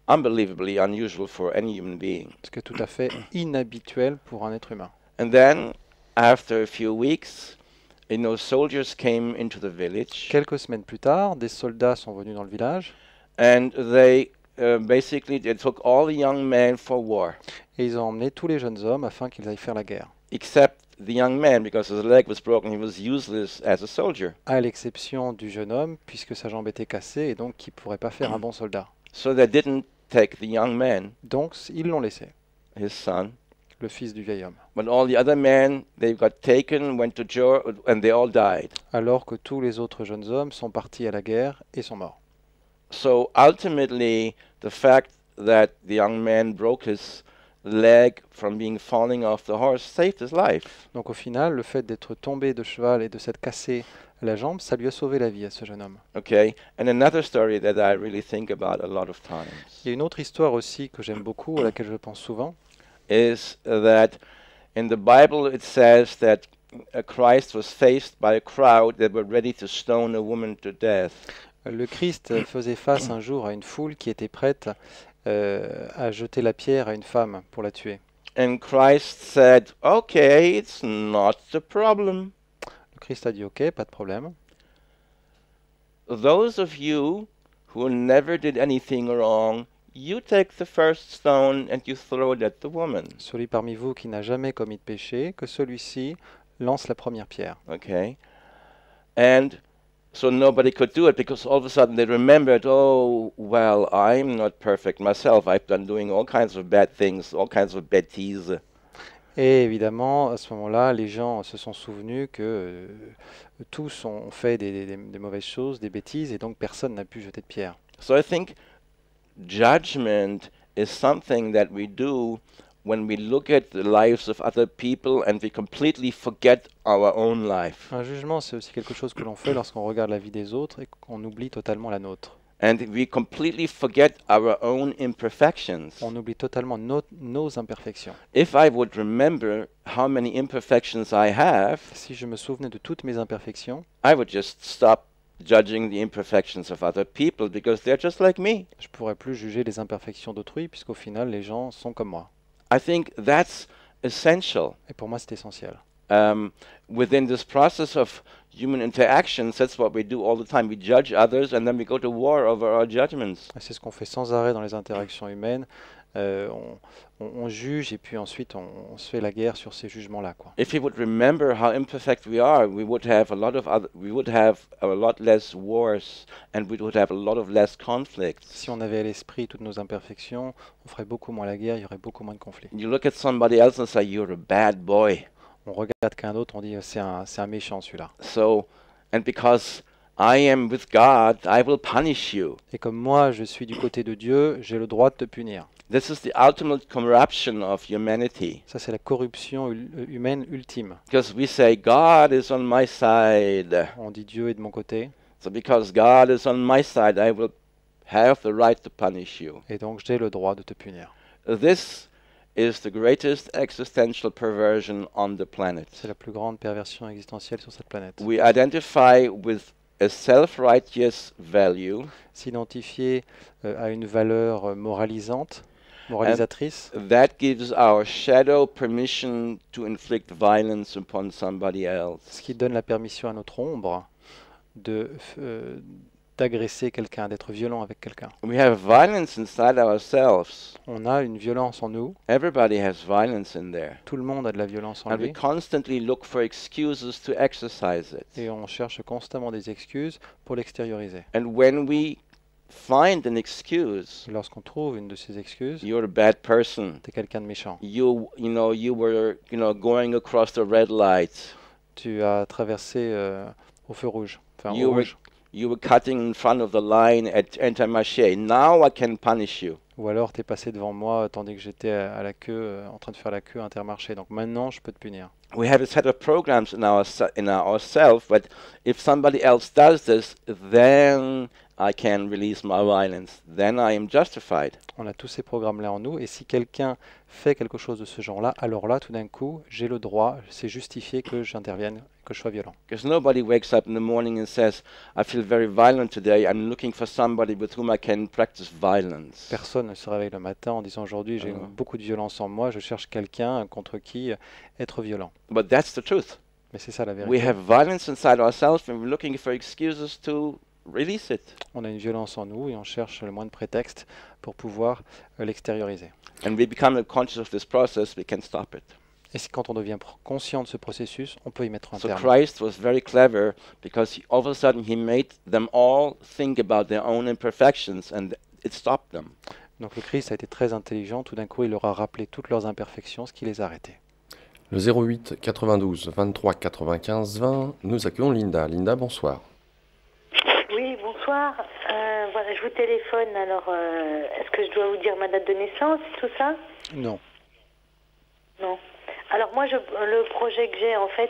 unbelievably unusual for any human being. Ce qui est tout à fait inhabituel pour un être humain. And then, after a few weeks, soldiers came into the village, Quelques semaines plus tard, des soldats sont venus dans le village and they basically they took all the young men for war, et ils ont emmené tous les jeunes hommes afin qu'ils aillent faire la guerre. except the young man, because his leg was broken. He was useless as a soldier. À l'exception du jeune homme, puisque sa jambe était cassée et donc qui ne pourrait pas faire un bon soldat. So they didn't take the young man, Donc ils l'ont laissé, his son. le fils du vieil homme. But all the other men, they got taken, went to jail, and they all died. Alors que tous les autres jeunes hommes sont partis à la guerre et sont morts. So ultimately, the fact that the young man broke his leg from being falling off the horse saved his life. Donc au final, le fait d'être tombé de cheval et de s'être cassé la jambe, ça lui a sauvé la vie à ce jeune homme. Okay, and another story that I really think about a lot of times Il y a une autre histoire aussi que j'aime beaucoup, à laquelle je pense souvent. is that in the Bible it says that Christ was faced by a crowd that were ready to stone a woman to death. Le Christ faisait face un jour à une foule qui était prête à jeter la pierre à une femme pour la tuer. And Christ said, "Okay, it's not the problem. Le Christ a dit ok, pas de problème. Those of you who never did anything wrong, you take the first stone and you throw it at the woman." Celui parmi vous qui n'a jamais commis de péché, que celui-ci lance la première pierre. Okay? And so nobody could do it because all of a sudden they remembered, oh, well, I'm not perfect myself. I've been doing all kinds of bad things, all kinds of bêtises. Et évidemment, à ce moment-là, les gens se sont souvenus que tous ont fait des mauvaises choses, des bêtises, et donc personne n'a pu jeter de pierre. So I think judgment is something that we do when we look at the lives of other people and we completely forget our own life. Un jugement, c'est aussi quelque chose que l'on fait lorsqu'on regarde la vie des autres et qu'on oublie totalement la nôtre. And we completely forget our own imperfections. On oublie totalement nos imperfections. If I would remember how many imperfections I have, Si je me souvenais de toutes mes imperfections, I would just stop judging the imperfections of other people because they're just like me. je pourrais plus juger les imperfections d'autrui, puisqu'au final, les gens sont comme moi. I think that's essential. Et pour moi, c'est essentiel. Within this process of human interactions, that's what we do all the time. We judge others and then we go to war over our judgments. Et c'est ce qu'on fait sans arrêt dans les interactions humaines. On juge et puis ensuite on se fait la guerre sur ces jugements-là, quoi. If we would remember how imperfect we are, we would have a lot less wars and we would have a lot of less conflicts. Si on avait à l'esprit toutes nos imperfections, on ferait beaucoup moins la guerre, il y aurait beaucoup moins de conflits. You look at somebody else and say, "You're a bad boy." On regarde qu'un autre, on dit c'est un méchant celui-là. So, and because I am with God, I will punish you. Et comme moi je suis du côté de Dieu, j'ai le droit de te punir. This is the ultimate corruption of humanity. Ça c'est la corruption humaine ultime. Because we say, God is on my side. On dit Dieu est de mon côté, So because God is on my side, I will have the right to punish you. et donc j'ai le droit de te punir. This is the greatest existential perversion on the planet. C'est la plus grande perversion existentielle sur cette planète. We identify with a self-righteous value S'identifier à une valeur moralisatrice, that gives our shadow permission to inflict violence upon somebody else. ce qui donne la permission à notre ombre d'agresser quelqu'un, d'être violent avec quelqu'un. We have violence inside ourselves. On a une violence en nous, Everybody has violence in there. tout le monde a de la violence en And we lui, constantly look for excuses to exercise it. et on cherche constamment des excuses pour l'extérioriser. And when we find an excuse, Et lorsqu'on trouve une de ces excuses, you're a bad person. t'es quelqu'un de méchant. You were going across the red light. Tu as traversé au feu rouge, enfin You au were, rouge. you were cutting in front of the line at Intermarché. Now I can punish you. Ou alors t'es passé devant moi tandis que j'étais à la queue, en train de faire la queue à Intermarché. Donc maintenant, je peux te punir. We have a set of programs in ourselves, but if somebody else does this, then I can release my violence. Then I am justified. On a tous ces programmes-là en nous, et si quelqu'un fait quelque chose de ce genre-là, alors là, tout d'un coup, j'ai le droit, c'est justifié que j'intervienne, que je sois violent. Because nobody wakes up in the morning and says, I feel very violent today. I'm looking for somebody with whom I can practice violence. Personne ne se réveille le matin en disant aujourd'hui j'ai beaucoup de violence en moi, je cherche quelqu'un contre qui être violent. But that's the truth. Mais c'est ça la We vérité. have violence inside ourselves and we're looking for excuses to release it. On a une violence en nous et on cherche le moins de prétextes pour pouvoir l'extérioriser. And we become conscious of this process, we can stop it. Et quand on devient conscient de ce processus, on peut y mettre un So terme. Christ was very clever because all of a sudden he made them all think about their own imperfections and it stopped them. Donc le Christ a été très intelligent, tout d'un coup il leur a rappelé toutes leurs imperfections, ce qui les a arrêtés. Le 08 92 23 95 20, nous accueillons Linda. Linda, bonsoir. Oui, bonsoir. Voilà, je vous téléphone. Alors, est-ce que je dois vous dire ma date de naissance, tout ça? Non. Non. Alors moi, le projet que j'ai, en fait,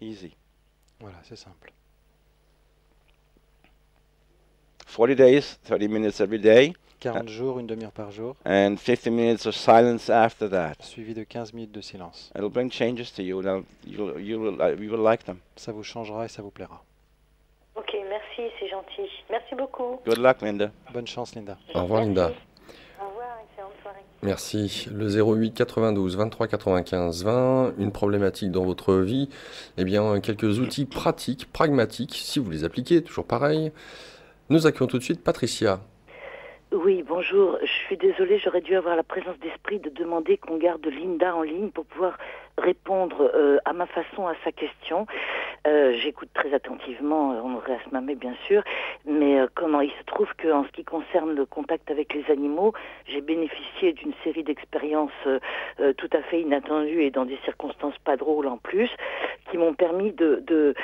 Easy. Voilà, c'est simple. 40 days, 30 minutes every day, 40 jours, une demi-heure par jour, and 50 minutes of silence after that. suivi de 15 minutes de silence. It'll bring changes to you. You will like them. Ça vous changera et ça vous plaira. Ok, merci, c'est gentil. Merci beaucoup. Good luck, Linda. Bonne chance, Linda. Au revoir, Merci. Linda. Au revoir, excellente soirée. Merci. Le 08 92 23 95 20, une problématique dans votre vie, eh bien, quelques outils pratiques, pragmatiques, si vous les appliquez, toujours pareil. Nous accueillons tout de suite Patricia. Oui, bonjour. Je suis désolée, j'aurais dû avoir la présence d'esprit de demander qu'on garde Linda en ligne pour pouvoir répondre à ma façon à sa question. J'écoute très attentivement Andreas Mamet, bien sûr, mais comment il se trouve qu'en ce qui concerne le contact avec les animaux, j'ai bénéficié d'une série d'expériences tout à fait inattendues et dans des circonstances pas drôles en plus, qui m'ont permis de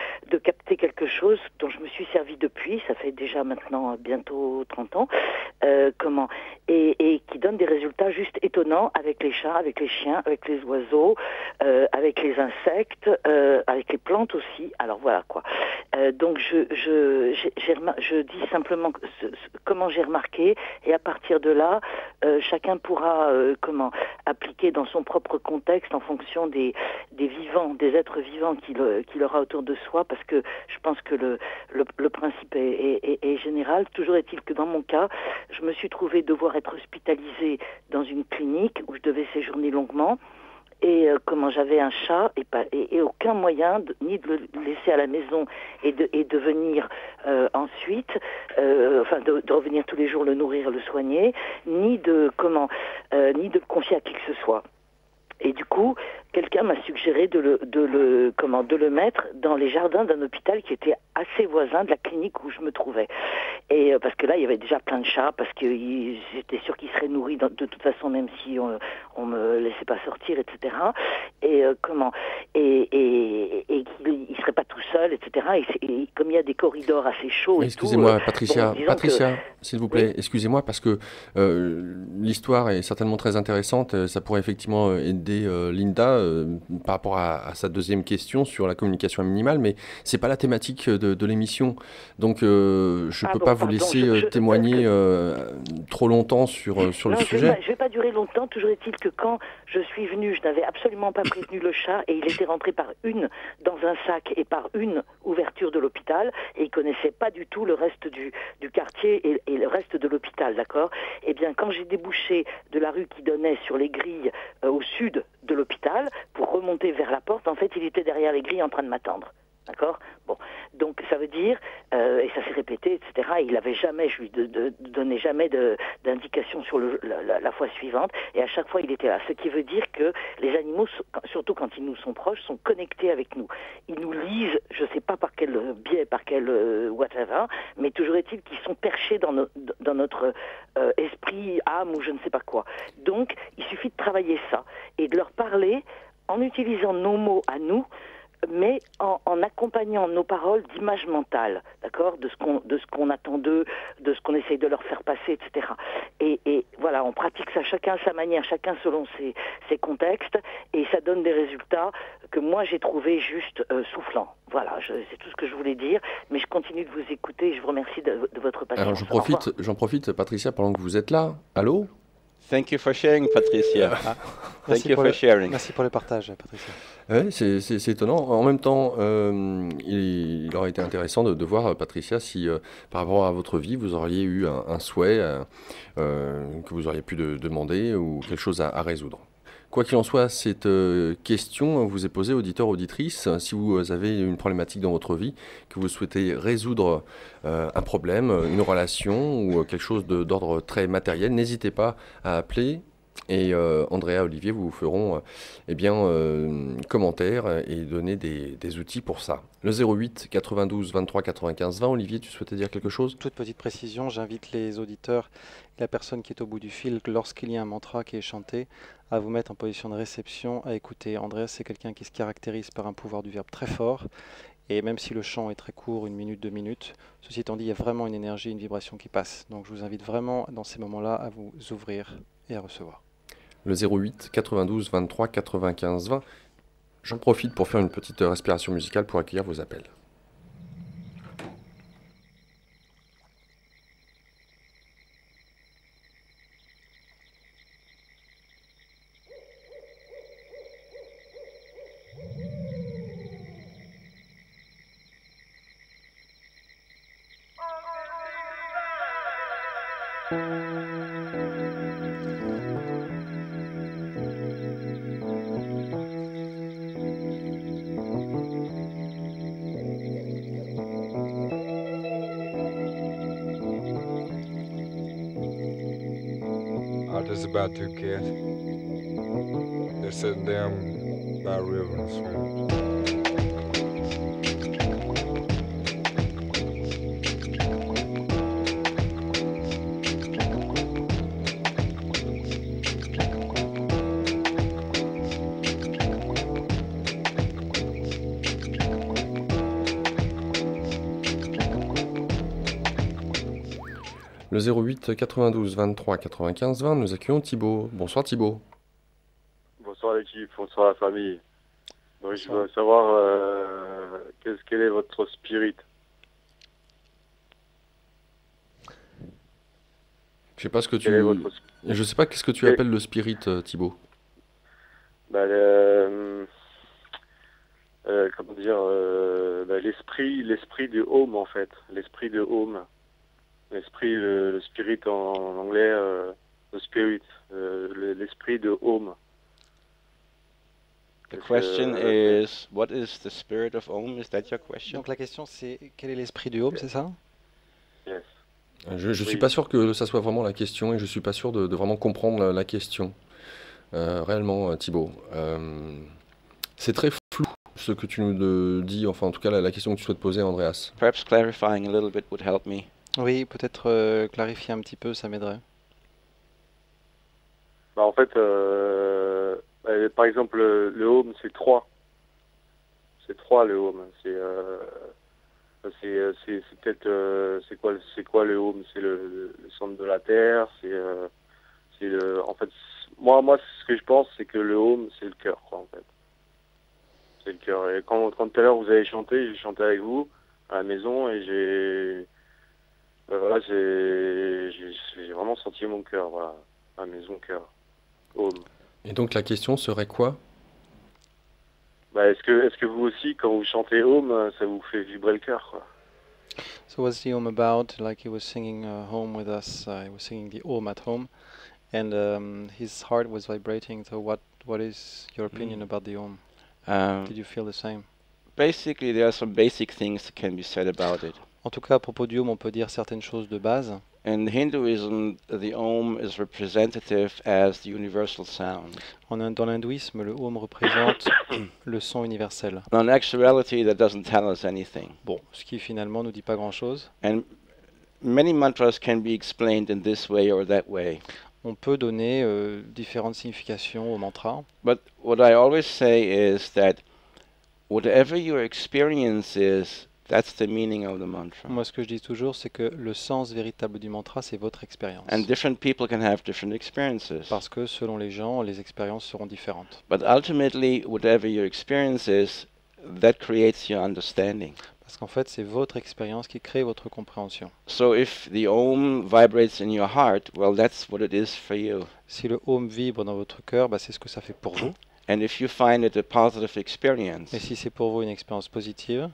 capter quelque chose dont je me suis servi depuis, ça fait déjà maintenant bientôt 30 ans, et qui donne des résultats juste étonnants avec les chats, avec les chiens, avec les oiseaux, avec les insectes, avec les plantes aussi. Alors voilà quoi. Donc je dis simplement comment j'ai remarqué, et à partir de là, chacun pourra appliquer dans son propre contexte en fonction des vivants, des êtres vivants qu'il aura autour de soi, parce que je pense que le principe est général. Toujours est-il que dans mon cas, je me suis trouvé devoir être hospitalisée dans une clinique où je devais séjourner longuement. Et j'avais un chat et aucun moyen ni de le laisser à la maison et de venir ensuite, de revenir tous les jours le nourrir, le soigner, ni de le confier à qui que ce soit. Et du coup, quelqu'un m'a suggéré de le mettre dans les jardins d'un hôpital qui était assez voisin de la clinique où je me trouvais. Et parce que là, il y avait déjà plein de chats, parce que j'étais sûre qu'ils seraient nourris de toute façon, même si on me laissait pas sortir, etc. Et qu'il serait pas tout seul, etc. Et comme il y a des corridors assez chauds. Excusez-moi, Patricia, bon, s'il vous plaît, oui. Excusez-moi, parce que l'histoire est certainement très intéressante. Ça pourrait effectivement aider Linda par rapport à sa deuxième question sur la communication minimale, mais c'est pas la thématique de l'émission. Donc je peux pas vous laisser témoigner trop longtemps sur le sujet. Je vais pas durer longtemps. Toujours est-il que quand je suis venue, je n'avais absolument pas prévenu le chat, et il était rentré par une dans un sac et par une ouverture de l'hôpital, et il connaissait pas du tout le reste du quartier et le reste de l'hôpital, d'accord. Eh bien, quand j'ai débouché de la rue qui donnait sur les grilles au sud de l'hôpital pour remonter vers la porte, en fait, il était derrière les grilles en train de m'attendre. D'accord. Bon, donc ça veut dire, et ça s'est répété, etc. Il avait jamais, je lui donnais jamais d'indication sur la fois suivante, et à chaque fois il était là. Ce qui veut dire que les animaux, surtout quand ils nous sont proches, sont connectés avec nous. Ils nous lisent, je sais pas par quel biais, par quel whatever, mais toujours est-il qu'ils sont perchés dans notre esprit, âme ou je ne sais pas quoi. Donc il suffit de travailler ça et de leur parler en utilisant nos mots à nous, mais en accompagnant nos paroles d'images mentales, d'accord, de ce qu'on attend d'eux, de ce qu'on essaye de leur faire passer, etc. Et voilà, on pratique ça chacun à sa manière, chacun selon ses contextes, et ça donne des résultats que moi j'ai trouvé juste soufflants. Voilà, c'est tout ce que je voulais dire, mais je continue de vous écouter, je vous remercie de votre patience. Alors j'en profite, Patricia, pendant que vous êtes là. Allô? Thank you for sharing, Patricia. Thank you for sharing. Merci pour le partage, Patricia. Oui, c'est étonnant. En même temps, il aurait été intéressant de voir, Patricia, si par rapport à votre vie, vous auriez eu un souhait que vous auriez pu demander ou quelque chose à résoudre. Quoi qu'il en soit, cette question vous est posée, auditeur, auditrice. Si vous avez une problématique dans votre vie, que vous souhaitez résoudre un problème, une relation ou quelque chose d'ordre très matériel, n'hésitez pas à appeler. Et Andrea, Olivier vous feront commentaires et donner des outils pour ça. Le 08 92 23 95 20. Olivier, tu souhaitais dire quelque chose? Toute petite précision, j'invite les auditeurs, la personne qui est au bout du fil, lorsqu'il y a un mantra qui est chanté, à vous mettre en position de réception, à écouter. Andrea, c'est quelqu'un qui se caractérise par un pouvoir du verbe très fort. Et même si le chant est très court, 1 minute, 2 minutes, ceci étant dit, il y a vraiment une énergie, une vibration qui passe. Donc je vous invite vraiment dans ces moments-là à vous ouvrir et à recevoir. Le 08 92 23 95 20. J'en profite pour faire une petite respiration musicale pour accueillir vos appels. Just about to, kid. They're sitting down by a river and swim. Le 08 92 23 95 20, nous accueillons Thibaut. Bonsoir Thibaut. Bonsoir l'équipe, bonsoir la famille. Donc, je veux savoir quel est votre spirit. Je sais pas ce que Quel est votre Je sais pas qu'est-ce que tu appelles le spirit, Thibaut. bah, comment dire l'esprit du home en fait, l'esprit de home, le spirit en anglais, the spirit, l'esprit de home. The question is, what is the spirit of Om? Is that your question? Donc la question c'est quel est l'esprit du home, c'est ça? Yes. Je suis pas sûr que ça soit vraiment la question et je suis pas sûr de vraiment comprendre la question. Réellement, Thibaut. C'est très flou ce que tu nous dis, enfin en tout cas la question que tu souhaites poser à Andreas. Perhaps clarifying a little bit would help me. Oui, peut-être clarifier un petit peu, ça m'aiderait. Bah, en fait, par exemple, le home, c'est 3. C'est 3 le home. C'est peut-être, c'est quoi le home? C'est le centre de la Terre. En fait, moi, ce que je pense, c'est que le home, c'est le cœur, quoi, en fait. C'est le cœur. Et quand tout à l'heure vous avez chanté, j'ai chanté avec vous à la maison et voilà, j'ai vraiment senti mon cœur, voilà, à la maison, cœur, home. Et donc la question serait quoi? Bah, est-ce que vous aussi, quand vous chantez home, ça vous fait vibrer le cœur, quoi? So what's the home about? Like he was singing home with us, he was singing the home at home, and his heart was vibrating. So what is your opinion about the home? Did you feel the same? Basically, there are some basic things that can be said about it. En tout cas, à propos du home, on peut dire certaines choses de base. In Hinduism, the Om is representative as the universal sound. Dans l'hindouisme, le home représente le son universel. In actuality, that doesn't tell us anything. Bon, ce qui finalement nous dit pas grand-chose. And many mantras can be explained in this way or that way. On peut donner différentes significations au mantra. But what I always say is that whatever your experience is, that's the meaning of the mantra. Moi, ce que je dis toujours, c'est que le sens véritable du mantra, c'est votre expérience. And different people can have different experiences. Parce que selon les gens, les expériences seront différentes. But ultimately, whatever your experience is, that creates your understanding. Parce qu'en fait, c'est votre expérience qui crée votre compréhension. So if the Om vibrates in your heart, well, that's what it is for you. Si le home vibre dans votre cœur, c'est ce que ça fait pour vous. And if you find it a positive experience, Et si c'est pour vous une expérience positive,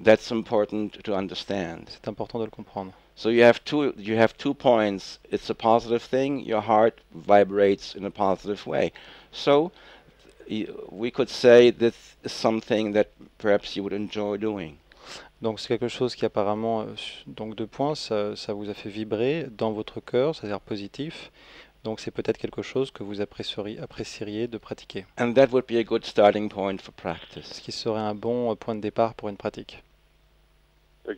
that's important to understand. c'est important de le comprendre. So you have two points. It's a positive thing. Your heart vibrates in a positive way. So we could say this is something that perhaps you would enjoy doing. Donc c'est quelque chose qui apparemment, donc 2 points, ça vous a fait vibrer dans votre cœur, c'est-à-dire positif. Donc c'est peut-être quelque chose que vous apprécieriez de pratiquer. And that would be a good starting point for practice. Ce qui serait un bon point de départ pour une pratique. Ok.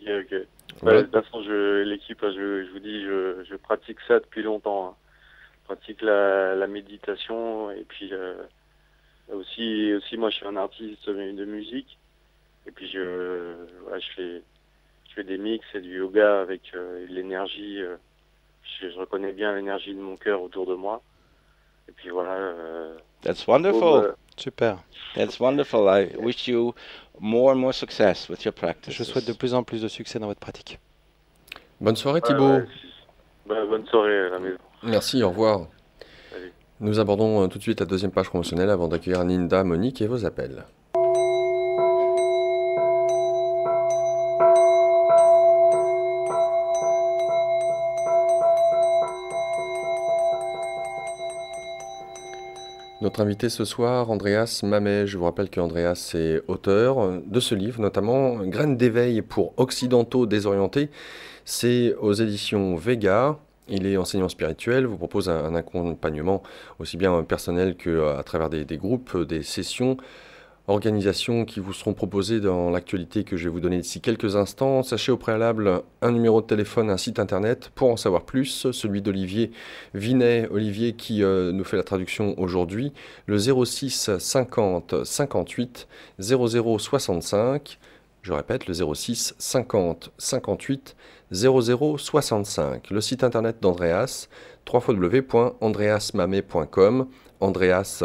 Voilà. De toute façon, l'équipe, je vous dis, je pratique ça depuis longtemps, hein. Je pratique la méditation et puis aussi, moi, je suis un artiste de musique. Et puis je fais des mix et du yoga avec l'énergie. Je reconnais bien l'énergie de mon cœur autour de moi. Et puis voilà. That's wonderful. Super. That's wonderful. I wish you more and more success with your Je souhaite de practice. plus en plus de succès dans votre pratique. Bonne soirée Ouais, Thibaut. ouais. Bah, bonne soirée à la maison. Merci, au revoir. Salut. Nous abordons tout de suite la deuxième page promotionnelle avant d'accueillir Linda, Monique et vos appels. Notre invité ce soir, Andreas Mamet. Je vous rappelle qu'Andreas est auteur de ce livre, notamment Graines d'éveil pour occidentaux désorientés. C'est aux éditions Vega. Il est enseignant spirituel, vous propose un accompagnement aussi bien personnel qu'à travers des groupes, des sessions, organisations qui vous seront proposées dans l'actualité que je vais vous donner d'ici quelques instants. Sachez au préalable un numéro de téléphone, un site internet pour en savoir plus, celui d'Olivier Vinet, Olivier qui nous fait la traduction aujourd'hui, le 06 50 58 00 65. Je répète, le 06 50 58 00 65. Le site internet d'Andreas, www.andreasmamet.com. Andreas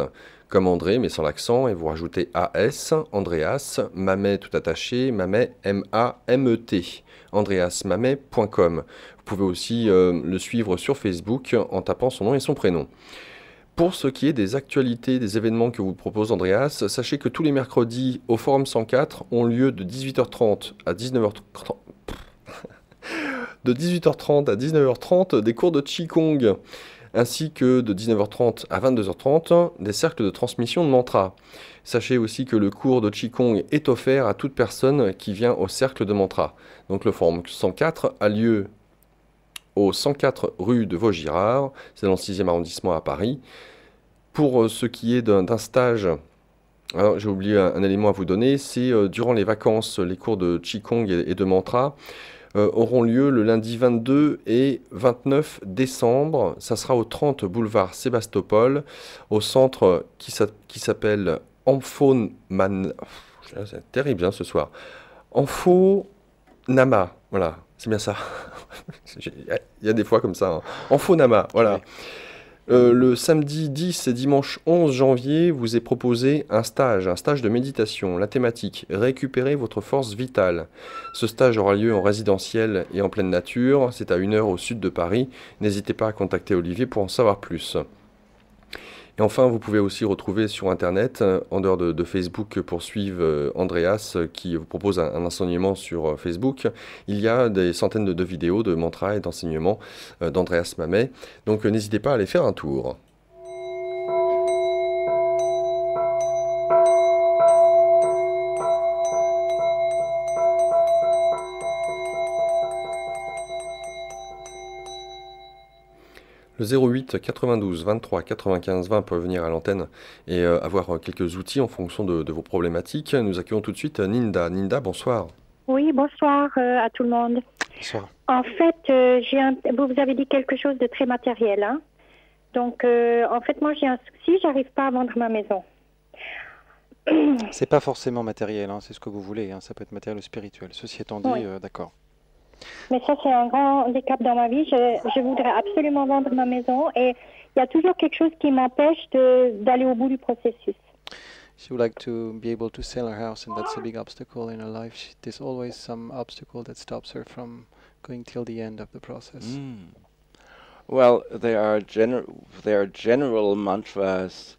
comme André, mais sans l'accent, et vous rajoutez AS, Andreas, Mamet tout attaché, Mamet, M-A-M-E-T, andreasmamet.com. Vous pouvez aussi le suivre sur Facebook en tapant son nom et son prénom. Pour ce qui est des actualités, des événements que vous propose Andreas, sachez que tous les mercredis au Forum 104 ont lieu de 18h30 à 19h30. De 18h30 à 19h30 des cours de Qigong, ainsi que de 19h30 à 22h30 des cercles de transmission de mantra. Sachez aussi que le cours de Qigong est offert à toute personne qui vient au cercle de mantra. Donc le Forum 104 a lieu au 104 rue de Vaugirard, c'est dans le 6e arrondissement à Paris. Pour ce qui est d'un stage, alors j'ai oublié un élément à vous donner, c'est durant les vacances, les cours de Qigong et de mantra auront lieu le lundi 22 et 29 décembre. Ça sera au 30 boulevard Sébastopol, au centre qui s'appelle Amphoman... C'est terrible hein, ce soir. Ampho-Nama, voilà, c'est bien ça. Il y a des fois comme ça. Hein. Ampho-Nama, voilà. Oui. Le samedi 10 et dimanche 11 janvier, vous est proposé un stage de méditation. La thématique, récupérer votre force vitale. Ce stage aura lieu en résidentiel et en pleine nature. C'est à 1 heure au sud de Paris. N'hésitez pas à contacter Olivier pour en savoir plus. Et enfin, vous pouvez aussi retrouver sur Internet, en dehors de Facebook, pour suivre Andreas qui vous propose un enseignement sur Facebook. Il y a des centaines de vidéos de mantras et d'enseignements d'Andreas Mamet. Donc n'hésitez pas à aller faire un tour. Le 08 92 23 95 20 pour venir à l'antenne et avoir quelques outils en fonction de vos problématiques. Nous accueillons tout de suite Ninda. Ninda, bonsoir. Oui, bonsoir à tout le monde. Bonsoir. En fait, vous avez dit quelque chose de très matériel. Hein? Donc, en fait, moi, j'ai un souci, j'arrive pas à vendre ma maison. C'est pas forcément matériel, hein, c'est ce que vous voulez, hein, ça peut être matériel ou spirituel. Ceci étant dit, Oui. d'accord. Mais ça, c'est un grand handicap dans ma vie. Je voudrais absolument vendre ma maison et il y a toujours quelque chose qui m'empêche d'aller au bout du processus. She would like to be able to sell her house, and that's a big obstacle in her life. There's always some obstacle that stops her from going till the end of the process. Well, there are general mantras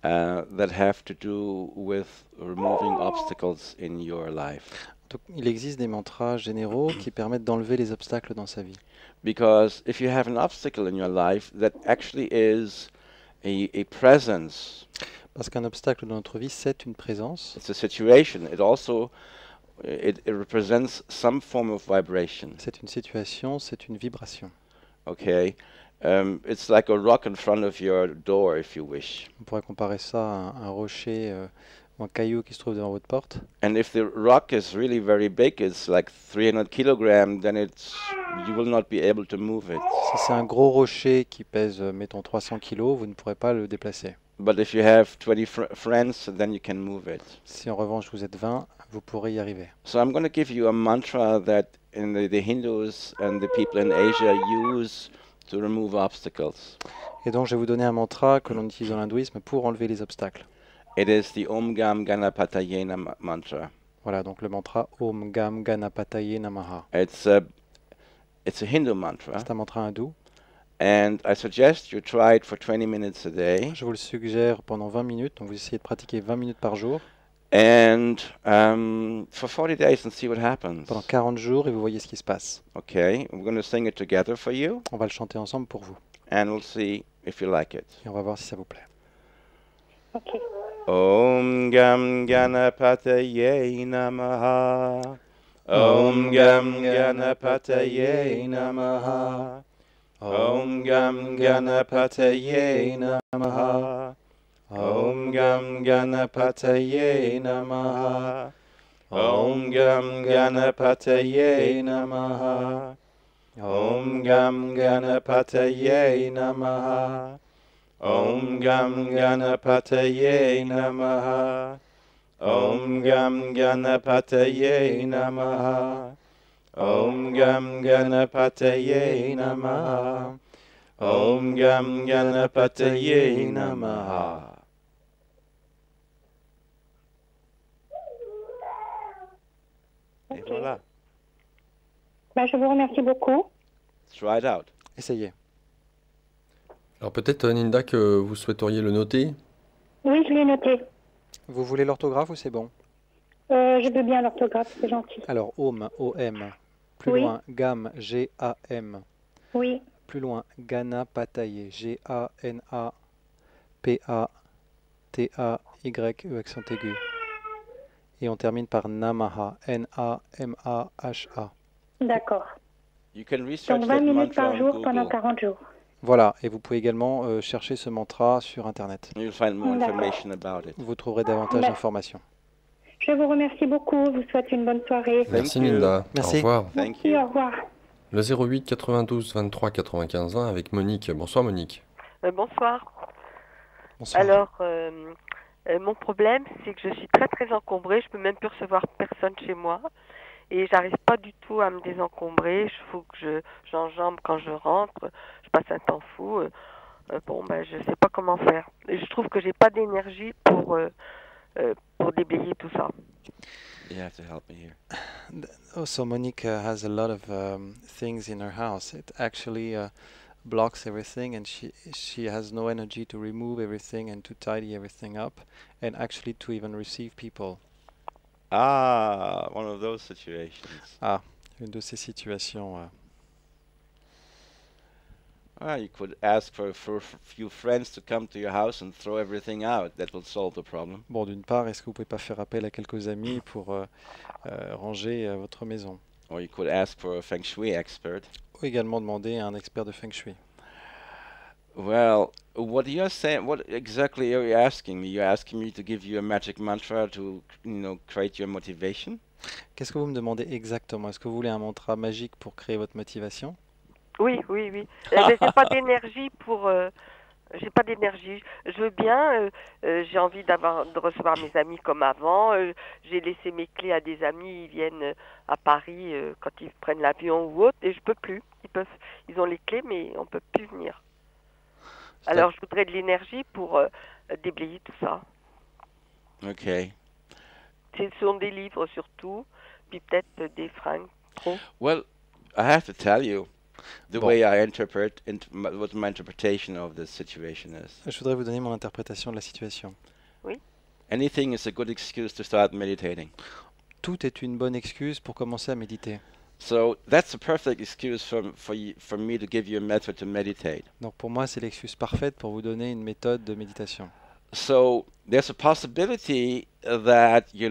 that have to do with removing obstacles in your life. Donc, il existe des mantras généraux qui permettent d'enlever les obstacles dans sa vie. Because if you have an obstacle in your life, that actually is a presence. Parce qu'un obstacle dans notre vie, c'est une présence. It's a situation. It also it represents some form of vibration. C'est une situation, c'est une vibration. Okay, it's like a rock in front of your door, if you wish. On pourrait comparer ça à un rocher ou un caillou qui se trouve devant votre porte. And if the rock is really very big, it's like 300 kilograms, then you will not be able to move it. Si c'est un gros rocher qui pèse, mettons, 300 kilos, vous ne pourrez pas le déplacer. But if you have 20 friends, then you can move it. Si en revanche vous êtes 20, vous pourrez y arriver. So I'm going to give you a mantra that the Hindus and the people in Asia use to remove obstacles. Et donc je vais vous donner un mantra que l'on utilise dans l'hindouisme pour enlever les obstacles. It is the Om Gam Ganapataye mantra. Voilà, donc le mantra Om Gam Ganapataye Namaha. It's a Hindu mantra, C'est un mantra hindou. and I suggest you try it for 20 minutes a day. Je vous le suggère pendant 20 minutes, donc vous essayez de pratiquer 20 minutes par jour, And for 40 days and see what happens. pendant 40 jours, et vous voyez ce qui se passe. Okay, we're going to sing it together for you, On va le chanter ensemble pour vous, and we'll see if you like it. et on va voir si ça vous plaît. Ok. Om Gam Ganapataye Namaha. Om Gam Ganapataye Namaha. Om Gam Ganapataye Namaha. Om Gam Ganapataye Namaha. Om Gam Ganapataye Namaha. Om Gam Ganapataye Namaha. Om Gam Ganapataye Namaha. Om Gam Ganapataye Namaha. Om Gam Ganapataye Namaha. Om Gam Ganapataye Namaha. Et Ok. voilà. Ben, je vous remercie beaucoup. Try it out. Essayez. Alors peut-être, Ninda, que vous souhaiteriez le noter. Oui, je l'ai noté. Vous voulez l'orthographe ou c'est bon? Je veux bien l'orthographe, c'est gentil. Alors, Om, O-M. Plus Oui. loin, Gam, G-A-M. Oui, Plus loin, Ganapataye, G-A-N-A-P-A-T-A-Y, E accent aigu. Et on termine par Namaha, N-A-M-A-H-A. d'accord. You can research Donc 20 that minutes mantra par on jour pendant Google. 40 jours. Voilà, et vous pouvez également chercher ce mantra sur Internet. You'll find more D'accord. information about it. Vous trouverez davantage D'accord. d'informations. Je vous remercie beaucoup. Je vous souhaite une bonne soirée. Merci, you. Ninda. Merci. Au revoir. Thank Merci, you. au revoir. Le 08 92 23 95 20 avec Monique. Bonsoir, Monique. Bonsoir. Bonsoir. Alors, mon problème, c'est que je suis très très encombrée. Je peux même plus recevoir personne chez moi. Et j'arrive pas du tout à me désencombrer. Il faut que j'enjambe quand je rentre. Je passe un temps fou. Je sais pas comment faire. Et je trouve que j'ai pas d'énergie pour déblayer tout ça. You have to help me here. Oh, so Monique has a lot of things in her house. It actually blocks everything, and she has no energy to remove everything and to tidy everything up, and actually to even receive people. Ah, one of those situations. Une de ces situations. You could ask for a few friends to come to your house and throw everything out. That will solve the problem. Bon, d'une part, est-ce que vous pouvez pas faire appel à quelques amis pour ranger votre maison? Or you could ask for a feng shui expert. Ou également demander à un expert de Feng Shui. Well, what you're saying, what exactly are you asking me? You're asking me to give you a magic mantra to, create your motivation? Qu'est-ce que vous me demandez exactement? Est-ce que vous voulez un mantra magique pour créer votre motivation? Oui. Mais j'ai pas d'énergie pour. J'ai pas d'énergie. Je veux bien. J'ai envie de recevoir mes amis comme avant. J'ai laissé mes clés à des amis. Ils viennent à Paris quand ils prennent l'avion ou autre, et je peux plus. Ils ont les clés, mais on peut plus venir. Alors, je voudrais de l'énergie pour déblayer tout ça. Okay. Ce sont des livres surtout, puis peut-être des fringues. Trop. Well, I have to tell you, the Bon. way I interpret, what my interpretation of this situation is. Je voudrais vous donner mon interprétation de la situation. Anything is a good excuse to start meditating. Tout est une bonne excuse pour commencer à méditer. So that's a perfect excuse for me to give you a method to meditate. Donc pour moi, c'est l'excuse parfaite pour vous donner une méthode de méditation. So there's a possibility that, you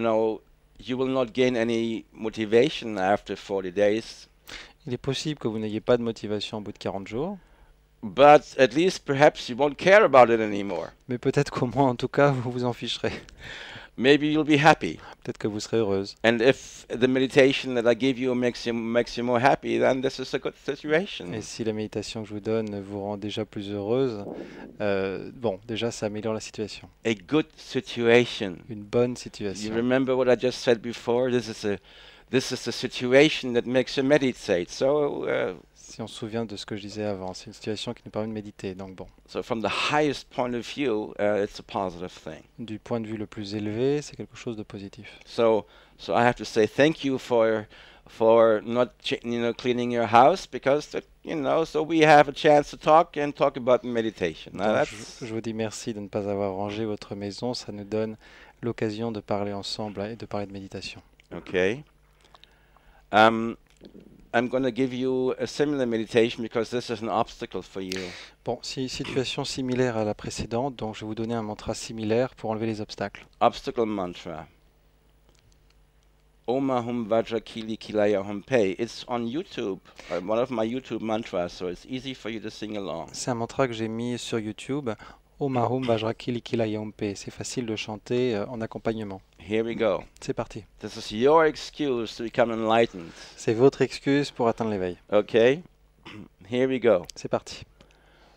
will not gain any motivation after 40 days, Il est possible que vous n'ayez pas de motivation au bout de 40 jours, but at least perhaps you won't care about it anymore. mais peut-être qu'au moins, en tout cas, vous vous en ficherez. Maybe you'll be happy. Peut-être que vous serez heureuse. And if the meditation that I give you makes you more happy, then this is a good situation. Et si la méditation que je vous donne vous rend déjà plus heureuse, déjà ça améliore la situation. A good situation. Une bonne You situation. remember what I just said before? This is a situation that makes you meditate. So Si on se souvient de ce que je disais avant, c'est une situation qui nous permet de méditer. Donc bon, So from the highest point of view, it's a positive thing. du point de vue le plus élevé, c'est quelque chose de positif. So I have to say thank you for not cleaning your house because so we have a chance to talk about meditation. Now Donc, that's je vous dis merci de ne pas avoir rangé votre maison. Ça nous donne l'occasion de parler ensemble et de parler de méditation. okay. I'm going to give you a similar meditation because this is an obstacle for you. Bon, situation similaire à la précédente, donc je vais vous donner un mantra similaire pour enlever les obstacles. Obstacle mantra. Om Ahum Vajra Kili Kilaya Hum Pei. It's on YouTube, one of my YouTube mantras, so it's easy for you to sing along. C'est un mantra que j'ai mis sur YouTube. Om Ahum Vajra Kili Kilaya Hum Pei. C'est facile de chanter en accompagnement. Here we go. C'est parti. This is your excuse to become enlightened. C'est votre excuse pour atteindre l'éveil. Okay? Here we go. C'est parti.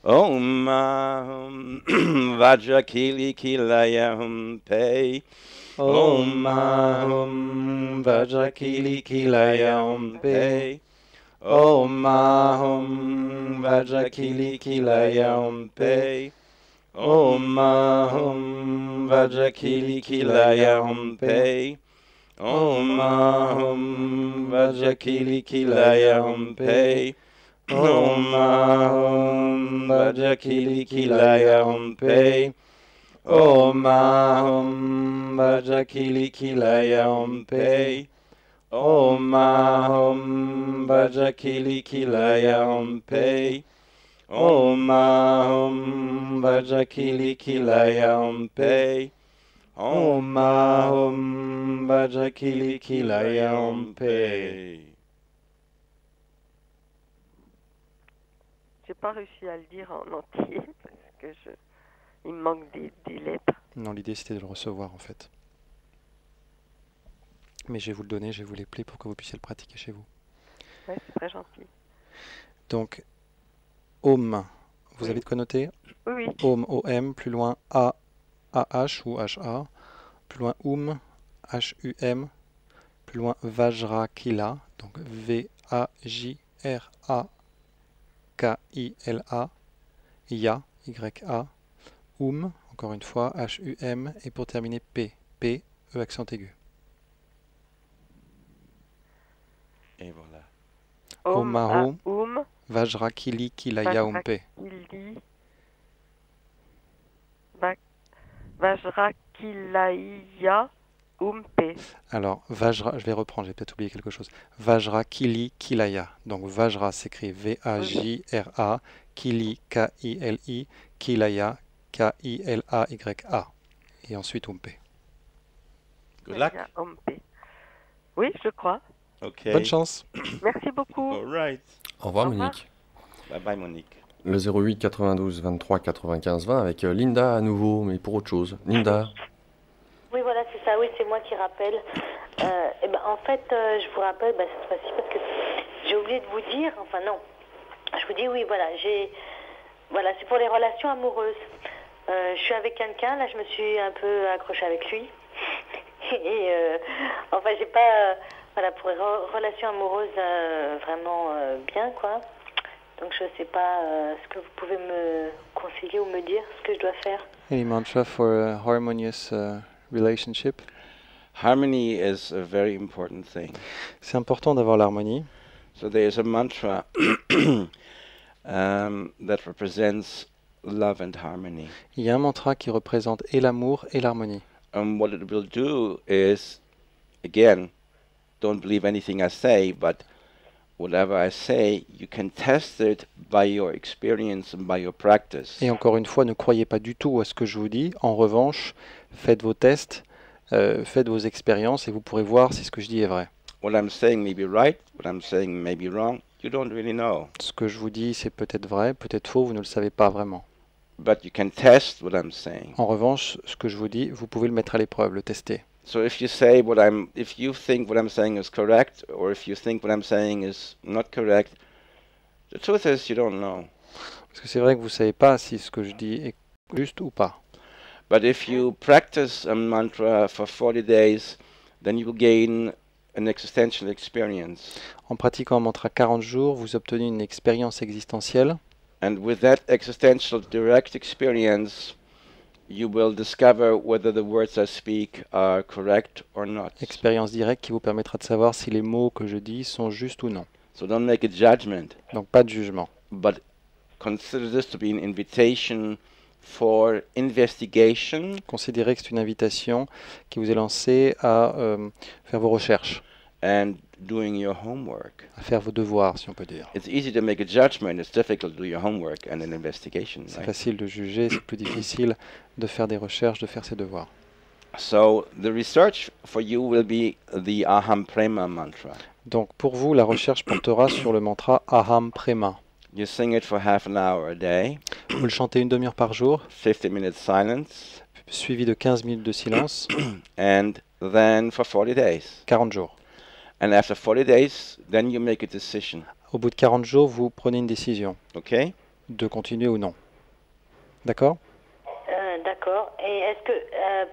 Om Ahum Vajra Kili Kilaya Hum Pei. Om Ahum Vajra Kili Kilaya Hum Pei. Om Ahum Vajra Kili Kilaya Hum Pei. Om Ahum Vajra Kili Kilaya Hum Pei. Om Ahum Vajra Kili Kilaya Hum Pei. Om Ahum Vajra Kili Kilaya Hum Pei. Om Ahum Vajra Kili Kilaya Hum Pei. Om Ahum Vajra Kili Kilaya Hum Pei. Om Ahum Vajra Kili Kilaya Hum Pei. Om Ahum Vajra Kili Kilaya Hum Pei. J'ai pas réussi à le dire en entier parce que il me manque des lettres. Non, l'idée c'était de le recevoir en fait. Mais je vais vous le donner, je vais vous les player pour que vous puissiez le pratiquer chez vous. Ouais, c'est très gentil. Donc, Om, vous Oui. avez de quoi noter? Oui, oui. Om, O-M, plus loin A, A-H ou H-A, plus loin H-U-M, plus loin Vajra Kila, donc V-A-J-R-A-K-I-L-A, Ya, Y-A, encore une fois, H-U-M, et pour terminer P, P, E accent aigu. Et voilà. Om Ahum Om Vajra Kili Kilaya Hum Pei. Kili Vajra Kilaya Hum Pei. Alors, Vajra, je vais reprendre, j'ai peut-être oublié quelque chose. Vajra Kili Kilaya. Donc, Vajra s'écrit V-A-J-R-A, Kili, K-I-L-I, Kilaya, K-I-L-A-Y-A. Et ensuite Hum Pei. Good luck. Hum Pei. Oui, je crois. Okay. Bonne chance. Merci beaucoup. All right. Au revoir, Au revoir. Monique. Bye bye, Monique. Le 08 92 23 95 20 avec Linda à nouveau, mais pour autre chose. Linda. Oui, voilà, c'est ça. Oui, c'est moi qui rappelle. En fait, je vous rappelle cette fois-ci parce que j'ai oublié de vous dire. Enfin, non. Je vous dis, oui, voilà. Voilà, c'est pour les relations amoureuses. Je suis avec quelqu'un. Là, je me suis un peu accrochée avec lui. Et enfin, j'ai pas. Voilà, pour les relations amoureuses, vraiment bien, quoi. Donc, je sais pas ce que vous pouvez me conseiller ou me dire, ce que je dois faire. Any mantra for a harmonious relationship? Harmony is a very important thing. C'est important d'avoir l'harmonie. So there is a mantra that represents love and harmony. Il y a un mantra qui représente et l'amour et l'harmonie. What it will do is, again, don't believe anything I say, but whatever I say, you can test it by your experience and by your practice. Et encore une fois, ne croyez pas du tout à ce que je vous dis. En revanche, faites vos tests, faites vos expériences et vous pourrez voir si ce que je dis est vrai. What I'm saying may be right, what I'm saying may be wrong. You don't really know. Ce que je vous dis, c'est peut-être vrai, peut-être faux, vous ne le savez pas vraiment. But you can test what I'm saying. En revanche, ce que je vous dis, vous pouvez le mettre à l'épreuve, le tester. So if you think what I'm saying is correct, or if you think what I'm saying is not correct, the truth is you don't know. Parce que c'est vrai que vous ne savez pas si ce que je dis est juste ou pas. But if you practice a mantra for 40 days, then you will gain an existential experience. En pratiquant un mantra 40 jours, vous obtenez une expérience existentielle. And with that existential direct experience, you will discover whether the words I speak are correct or not. Expérience directe qui vous permettra de savoir si les mots que je dis sont justes ou non. So don't make a judgment, Donc pas de jugement. but consider this to be an invitation for investigation Considérez que c'est une invitation qui vous est lancée à faire vos recherches, and doing your homework. à faire vos devoirs, si on peut dire. It's easy to make a judgment, it's difficult to do your homework and an investigation. C'est Right? facile de juger, c'est plus difficile de faire des recherches, de faire ses devoirs. So the research for you will be the Aham Prema mantra. Donc pour vous, la recherche portera sur le mantra Aham Prema. You sing it for half an hour a day, Vous le chantez une demi-heure par jour, 50 minutes silence, suivi de 15 minutes de silence, and then for 40 days. 40 jours. And after 40 days, then you make a decision. Au bout de 40 jours, vous prenez une décision Okay? de continuer ou non. D'accord ? D'accord. Et est-ce que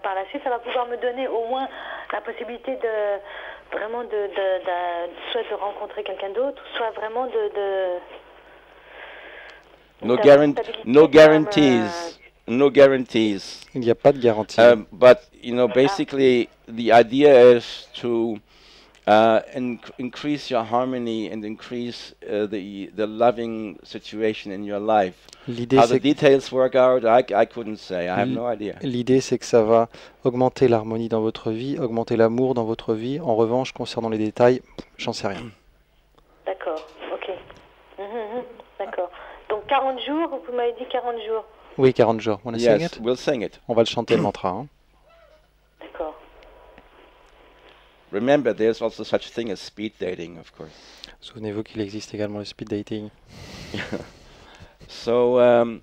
par la suite, ça va pouvoir me donner au moins la possibilité de vraiment soit de rencontrer quelqu'un d'autre, soit vraiment No, d'avoir guaran- une stabilité no comme, guarantees. No guarantees. Il n'y a pas de garantie. But basically, the idea is to increase your harmony and increase the loving situation in your life. L'idée, How the c'est details work out, I couldn't say. I have no idea. L'idée, c'est que ça va augmenter l'harmonie dans votre vie, augmenter l'amour dans votre vie. En revanche, concernant les détails, j'en sais rien. D'accord, ok. D'accord. Donc 40 jours, vous m'avez dit 40 jours. Oui, 40 jours. Wanna sing Yes, it? we'll sing it. On va le chanter le mantra. Hein. D'accord. Remember, there's also such a thing as speed dating, of course. Souvenez-vous qu'il existe également le speed dating. So, Aham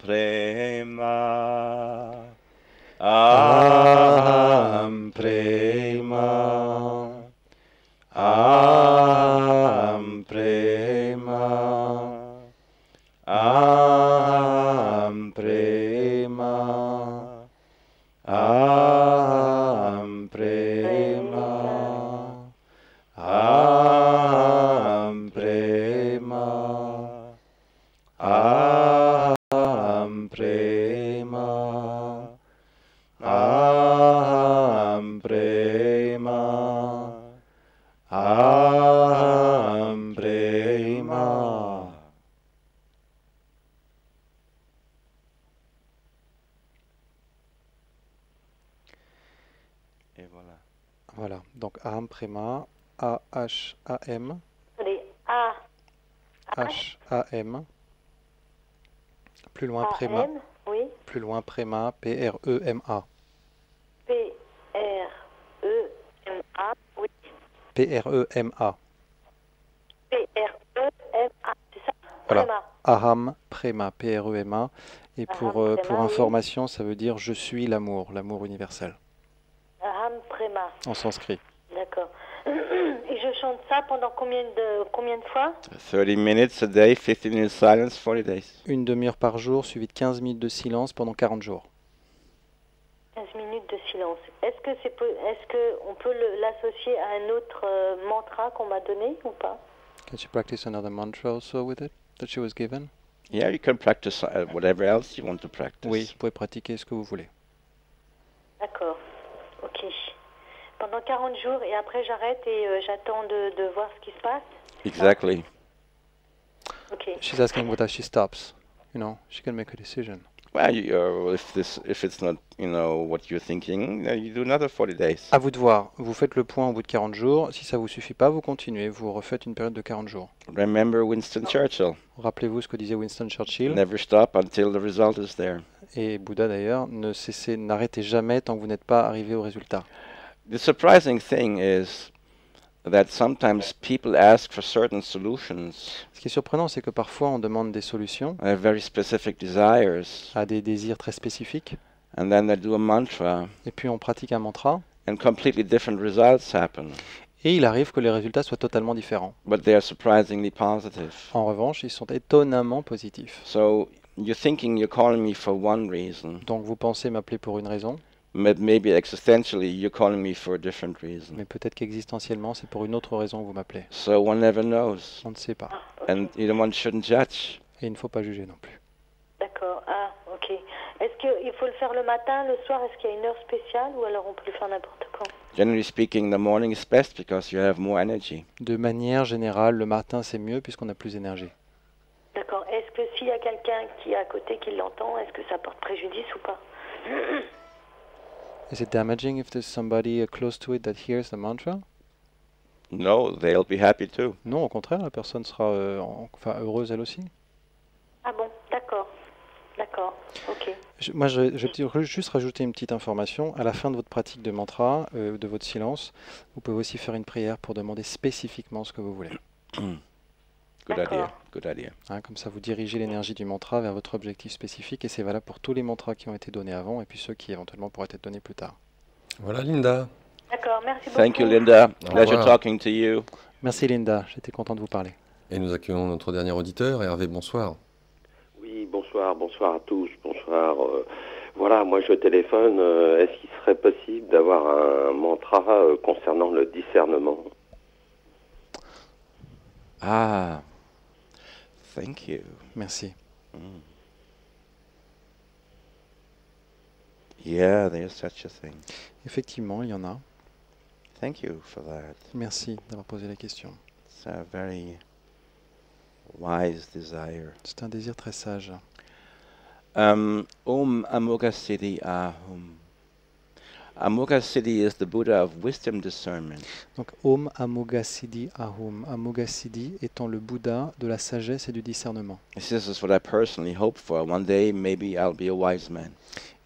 Prema, Aham Prema, Aham Prema, Aham Prema, Aham Prema, Aham Prema, Aham Prema, Aham Prema, Aham Prema. Et voilà. Voilà. Donc Aham Prema, A-H-A-M, Attendez, A, H-A-M. Plus loin Prema. A-M, oui, Plus loin Prema, P-R-E-M-A. P-R-E-M-A, oui, P-R-E-M-A. P-R-E-M-A, c'est ça? Voilà. Prema. Aham Prema, P-R-E-M-A. Et pour Aham Prema, oui. information, ça veut dire je suis l'amour, l'amour universel, Aham Prema, en sanskrit. d'accord. Et je chante ça pendant combien de fois? 30 minutes a day, 15 minutes silence, 40 days. Une demi-heure par jour, suivi de 15 minutes de silence pendant 40 jours. 15 minutes de silence. Est-ce que on peut l'associer à un autre mantra qu'on m'a donné ou pas? Can she practice another mantra also with it that she was given? Yeah, you can practice whatever else you want to practice. Oui, vous pouvez pratiquer ce que vous voulez. D'accord. Ok. Pendant 40 jours et après j'arrête et j'attends de voir ce qui se passe. Exactly. Ok. She's asking whether she stops. You know, she can make a decision. Well, if it's not, what you're thinking, you do another 40 days. À vous de voir. Vous faites le point au bout de 40 jours. Si ça vous suffit pas, vous continuez. Vous refaites une période de 40 jours. Remember Winston Churchill. Rappelez-vous ce que disait Winston Churchill. Never stop until the result is there. Et Bouddha d'ailleurs, n'arrêtez jamais tant que vous n'êtes pas arrivé au résultat. The surprising thing is that sometimes people ask for certain solutions, Ce qui est surprenant, c'est que parfois on demande des solutions very specific desires, à des désirs très spécifiques, and then they do a mantra, et puis on pratique un mantra, and completely different results happen. et il arrive que les résultats soient totalement différents. But they are surprisingly positive. En revanche, ils sont étonnamment positifs. So you're thinking you're calling me for one reason, Donc vous pensez m'appeler pour une raison, Maybe existentially, you're calling me for a different reason. Mais peut-être qu'existentiellement, c'est pour une autre raison que vous m'appelez. So one never knows. On ne sait pas. And one shouldn't judge. Et il ne faut pas juger non plus. D'accord. Ah, ok. Est-ce qu'il faut le faire le matin, le soir? Est-ce qu'il y a une heure spéciale ou alors on peut le faire n'importe quand? Generally speaking, the morning is best because you have more energy. De manière générale, le matin, c'est mieux puisqu'on a plus d'énergie. D'accord. Est-ce que s'il y a quelqu'un qui est à côté qui l'entend, est-ce que ça porte préjudice ou pas? Is it damaging if there's somebody close to it that hears the mantra? No, they'll be happy too. Non, au contraire, la personne sera heureuse elle aussi. Ah bon, d'accord. D'accord, ok. Moi, je vais juste rajouter une petite information. À la fin de votre pratique de mantra, de votre silence, vous pouvez aussi faire une prière pour demander spécifiquement ce que vous voulez. Good idea. Good idea. Hein, comme ça, vous dirigez l'énergie du mantra vers votre objectif spécifique et c'est valable pour tous les mantras qui ont été donnés avant et puis ceux qui éventuellement pourraient être donnés plus tard. Voilà, Linda. D'accord, merci beaucoup. Thank you, Linda. Au Pleasure revoir. talking to you. Merci Linda, j'étais content de vous parler. Et nous accueillons notre dernier auditeur, Hervé, bonsoir. Oui, bonsoir à tous, bonsoir. Voilà, moi je téléphone. Est-ce qu'il serait possible d'avoir un mantra concernant le discernement? Ah, thank you. Merci. Yeah, there's such a thing. Effectivement, il y en a. Thank you for that. Merci d'avoir posé la question. It's a very wise desire. C'est un désir très sage. Om Amoga Siddhi Ahum. Amoga Siddhi is the Buddha of wisdom discernment. Donc Om Amoghasiddhi Ahum. Amoghasiddhi étant le Bouddha de la sagesse et du discernement. This is what I personally hope for. One day maybe I'll be a wise man.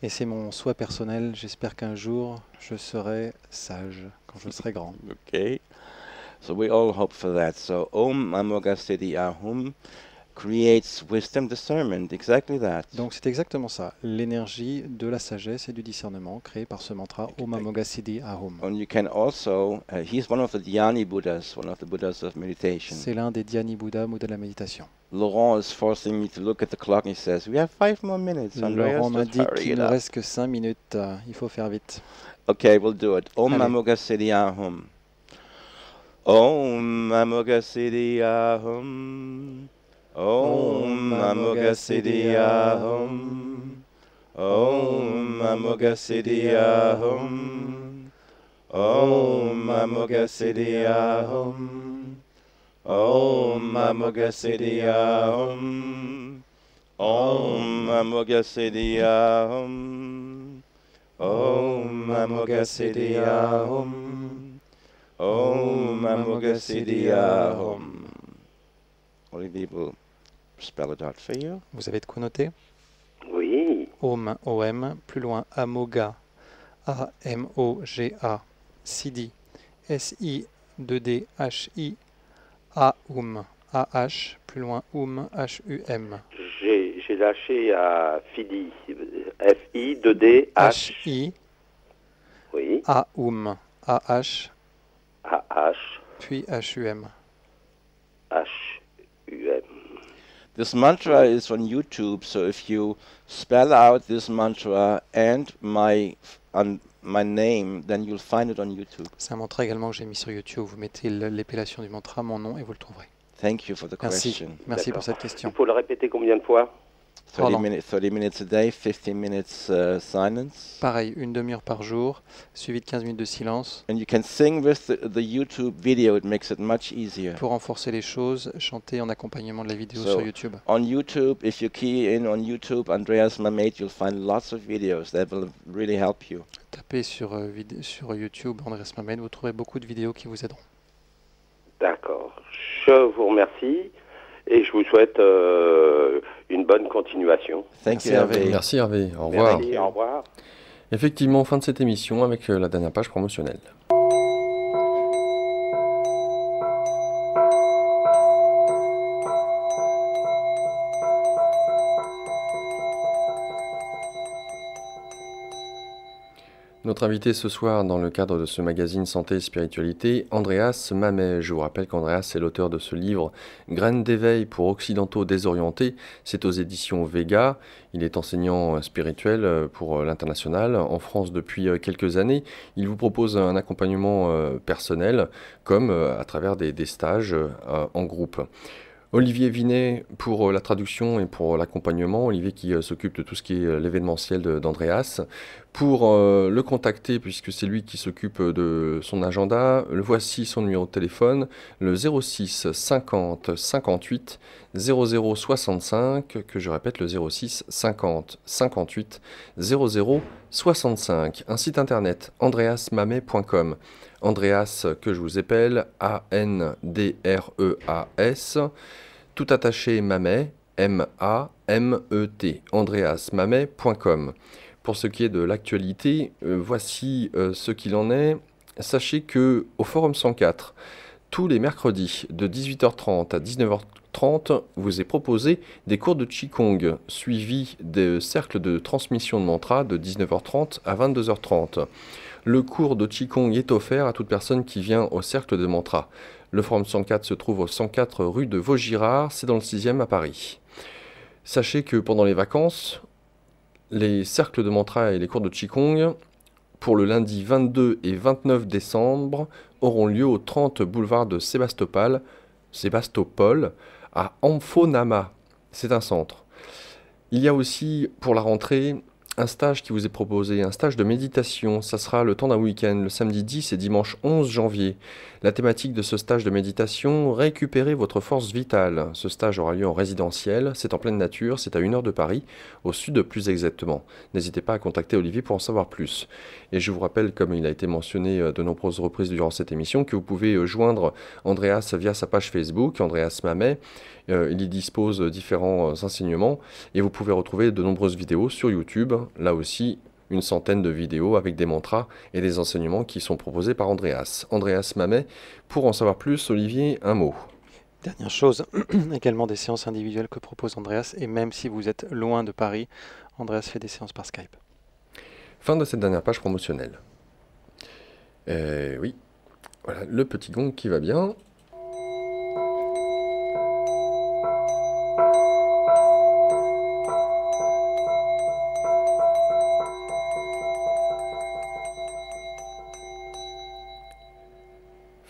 Et c'est mon souhait personnel. J'espère qu'un jour je serai sage quand je serai grand. Okay. So we all hope for that. So Om Amoga Siddhi Ahum creates wisdom discernment, exactly that. Donc c'est exactement ça, l'énergie de la sagesse et du discernement créée par ce mantra Om Amoghasiddhi Ahum. And you can also, he's one of the Dhyani Buddhas, one of the Buddhas of meditation. C'est l'un des Dhyani Bouddhas, Bouddha de la méditation. Laurent is forcing me to look at the clock and he says, we have 5 more minutes. Andreas, Laurent just m'indique hurry qu'il it ne up. reste que 5 minutes, il faut faire vite. Okay, we'll do it. Om Allez. Amoghasiddhi Ahum. Om Amoghasiddhi Ahum. Om Amoghasiddhi Ahum. Om Amoghasiddhi Ahum. Om Amoghasiddhi Ahum. Om Amoghasiddhi Ahum. Om Amoghasiddhi Ahum. Om Amoghasiddhi Ahum. Om Amoghasiddhi Ahum. Olivier will spell it out for you. Vous avez de quoi noter? Oui. Om, O-M, plus loin Amoga, A-M-O-G-A, Siddhi, S-I-2-D-H-I, A-Um, A-H, plus loin H-U-M. J'ai lâché à Fidi. F-I-2-D-H. H-I, Oui. A-Um, A-H, A-H. puis H-U-M. H-U-M. This mantra is on YouTube, so if you spell out this mantra and my name, then you'll find it on YouTube. C'est un mantra également que j'ai mis sur YouTube. Vous mettez l'épellation du mantra, mon nom, et vous le trouverez. Thank you for the Merci. question. Merci pour cette question. Il faut le répéter combien de fois? 30 minutes a day, 15 minutes silence. Pareil, une demi-heure par jour, suivi de 15 minutes de silence. And you can sing with the YouTube video, it makes it much easier. Pour renforcer les choses, chanter en accompagnement de la vidéo So, sur YouTube. on YouTube, if you key in on YouTube, Andreas Mamet, you'll find lots of videos that will really help you. Tapez sur YouTube Andreas Mamet, vous trouverez beaucoup de vidéos qui vous aideront. D'accord. Je vous remercie et je vous souhaite une bonne continuation. Thank you, Hervé. Merci Hervé, au revoir. Merci, au revoir. Effectivement, fin de cette émission avec la dernière page promotionnelle. Notre invité ce soir dans le cadre de ce magazine Santé et Spiritualité, Andreas Mamet. Je vous rappelle qu'Andreas est l'auteur de ce livre Graines d'éveil pour occidentaux désorientés. C'est aux éditions Vega. Il est enseignant spirituel pour l'international en France depuis quelques années. Il vous propose un accompagnement personnel comme à travers des stages en groupe. Olivier Vinet pour la traduction et pour l'accompagnement, Olivier qui s'occupe de tout ce qui est l'événementiel d'Andreas. Pour le contacter, puisque c'est lui qui s'occupe de son agenda, voici son numéro de téléphone, le 06 50 58 00 65, que je répète, le 06 50 58 00 65. Un site internet, andreasmamet.com. Andreas, que je vous épelle, A-N-D-R-E-A-S, tout attaché Mamet, M-A-M-E-T, andreasmamet.com. Pour ce qui est de l'actualité, voici ce qu'il en est. Sachez que au Forum 104, tous les mercredis de 18h30 à 19h30, vous est proposé des cours de Qigong, suivis de cercles de transmission de mantra de 19h30 à 22h30. Le cours de Qigong est offert à toute personne qui vient au cercle de mantra. Le Forum 104 se trouve au 104 rue de Vaugirard, c'est dans le 6e à Paris. Sachez que pendant les vacances, les cercles de mantra et les cours de Qigong, pour le lundi 22 et 29 décembre, auront lieu au 30 boulevard de Sébastopol, à Amphonama. C'est un centre. Il y a aussi, pour la rentrée, un stage qui vous est proposé, un stage de méditation. Ça sera le temps d'un week-end, le samedi 10 et dimanche 11 janvier. La thématique de ce stage de méditation, récupérer votre force vitale. Ce stage aura lieu en résidentiel, c'est en pleine nature, c'est à 1 heure de Paris, au sud plus exactement. N'hésitez pas à contacter Olivier pour en savoir plus. Et je vous rappelle, comme il a été mentionné de nombreuses reprises durant cette émission, que vous pouvez joindre Andreas via sa page Facebook, Andreas Mamet. Il y dispose différents enseignements et vous pouvez retrouver de nombreuses vidéos sur YouTube. Là aussi, une centaine de vidéos avec des mantras et des enseignements qui sont proposés par Andreas. Andreas Mamet, pour en savoir plus, Olivier, un mot. Dernière chose, également des séances individuelles que propose Andreas, et même si vous êtes loin de Paris, Andreas fait des séances par Skype. Fin de cette dernière page promotionnelle. Oui, voilà le petit gong qui va bien.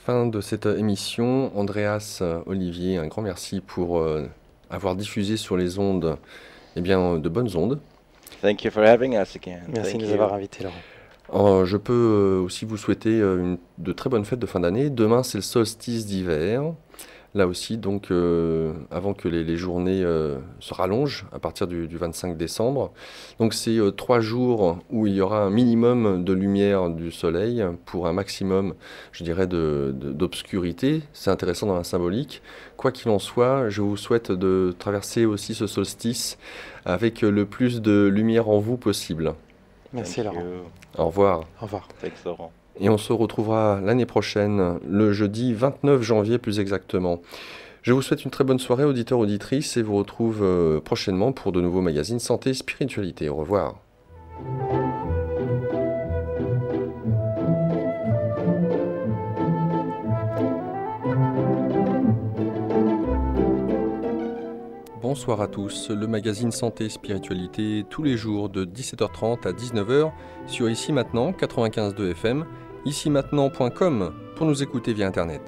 Fin de cette émission. Andreas, Olivier, un grand merci pour avoir diffusé sur les ondes, de bonnes ondes. Thank you for having us again. Merci de nous avoir invités, Laurent. Je peux aussi vous souhaiter de très bonnes fêtes de fin d'année. Demain, c'est le solstice d'hiver. Là aussi, donc, avant que les journées se rallongent à partir du 25 décembre. Donc, c'est 3 jours où il y aura un minimum de lumière du soleil pour un maximum, je dirais, d'obscurité. C'est intéressant dans la symbolique. Quoi qu'il en soit, je vous souhaite de traverser aussi ce solstice avec le plus de lumière en vous possible. Merci, Laurent. Au revoir. Au revoir. Thanks, Laurent. Et on se retrouvera l'année prochaine, le jeudi 29 janvier plus exactement. Je vous souhaite une très bonne soirée, auditeurs, auditrices, et vous retrouve prochainement pour de nouveaux magazines Santé et Spiritualité. Au revoir. Bonsoir à tous, le magazine Santé et Spiritualité, tous les jours de 17h30 à 19h sur Ici Maintenant 95.2 FM, icimaintenant.com pour nous écouter via Internet.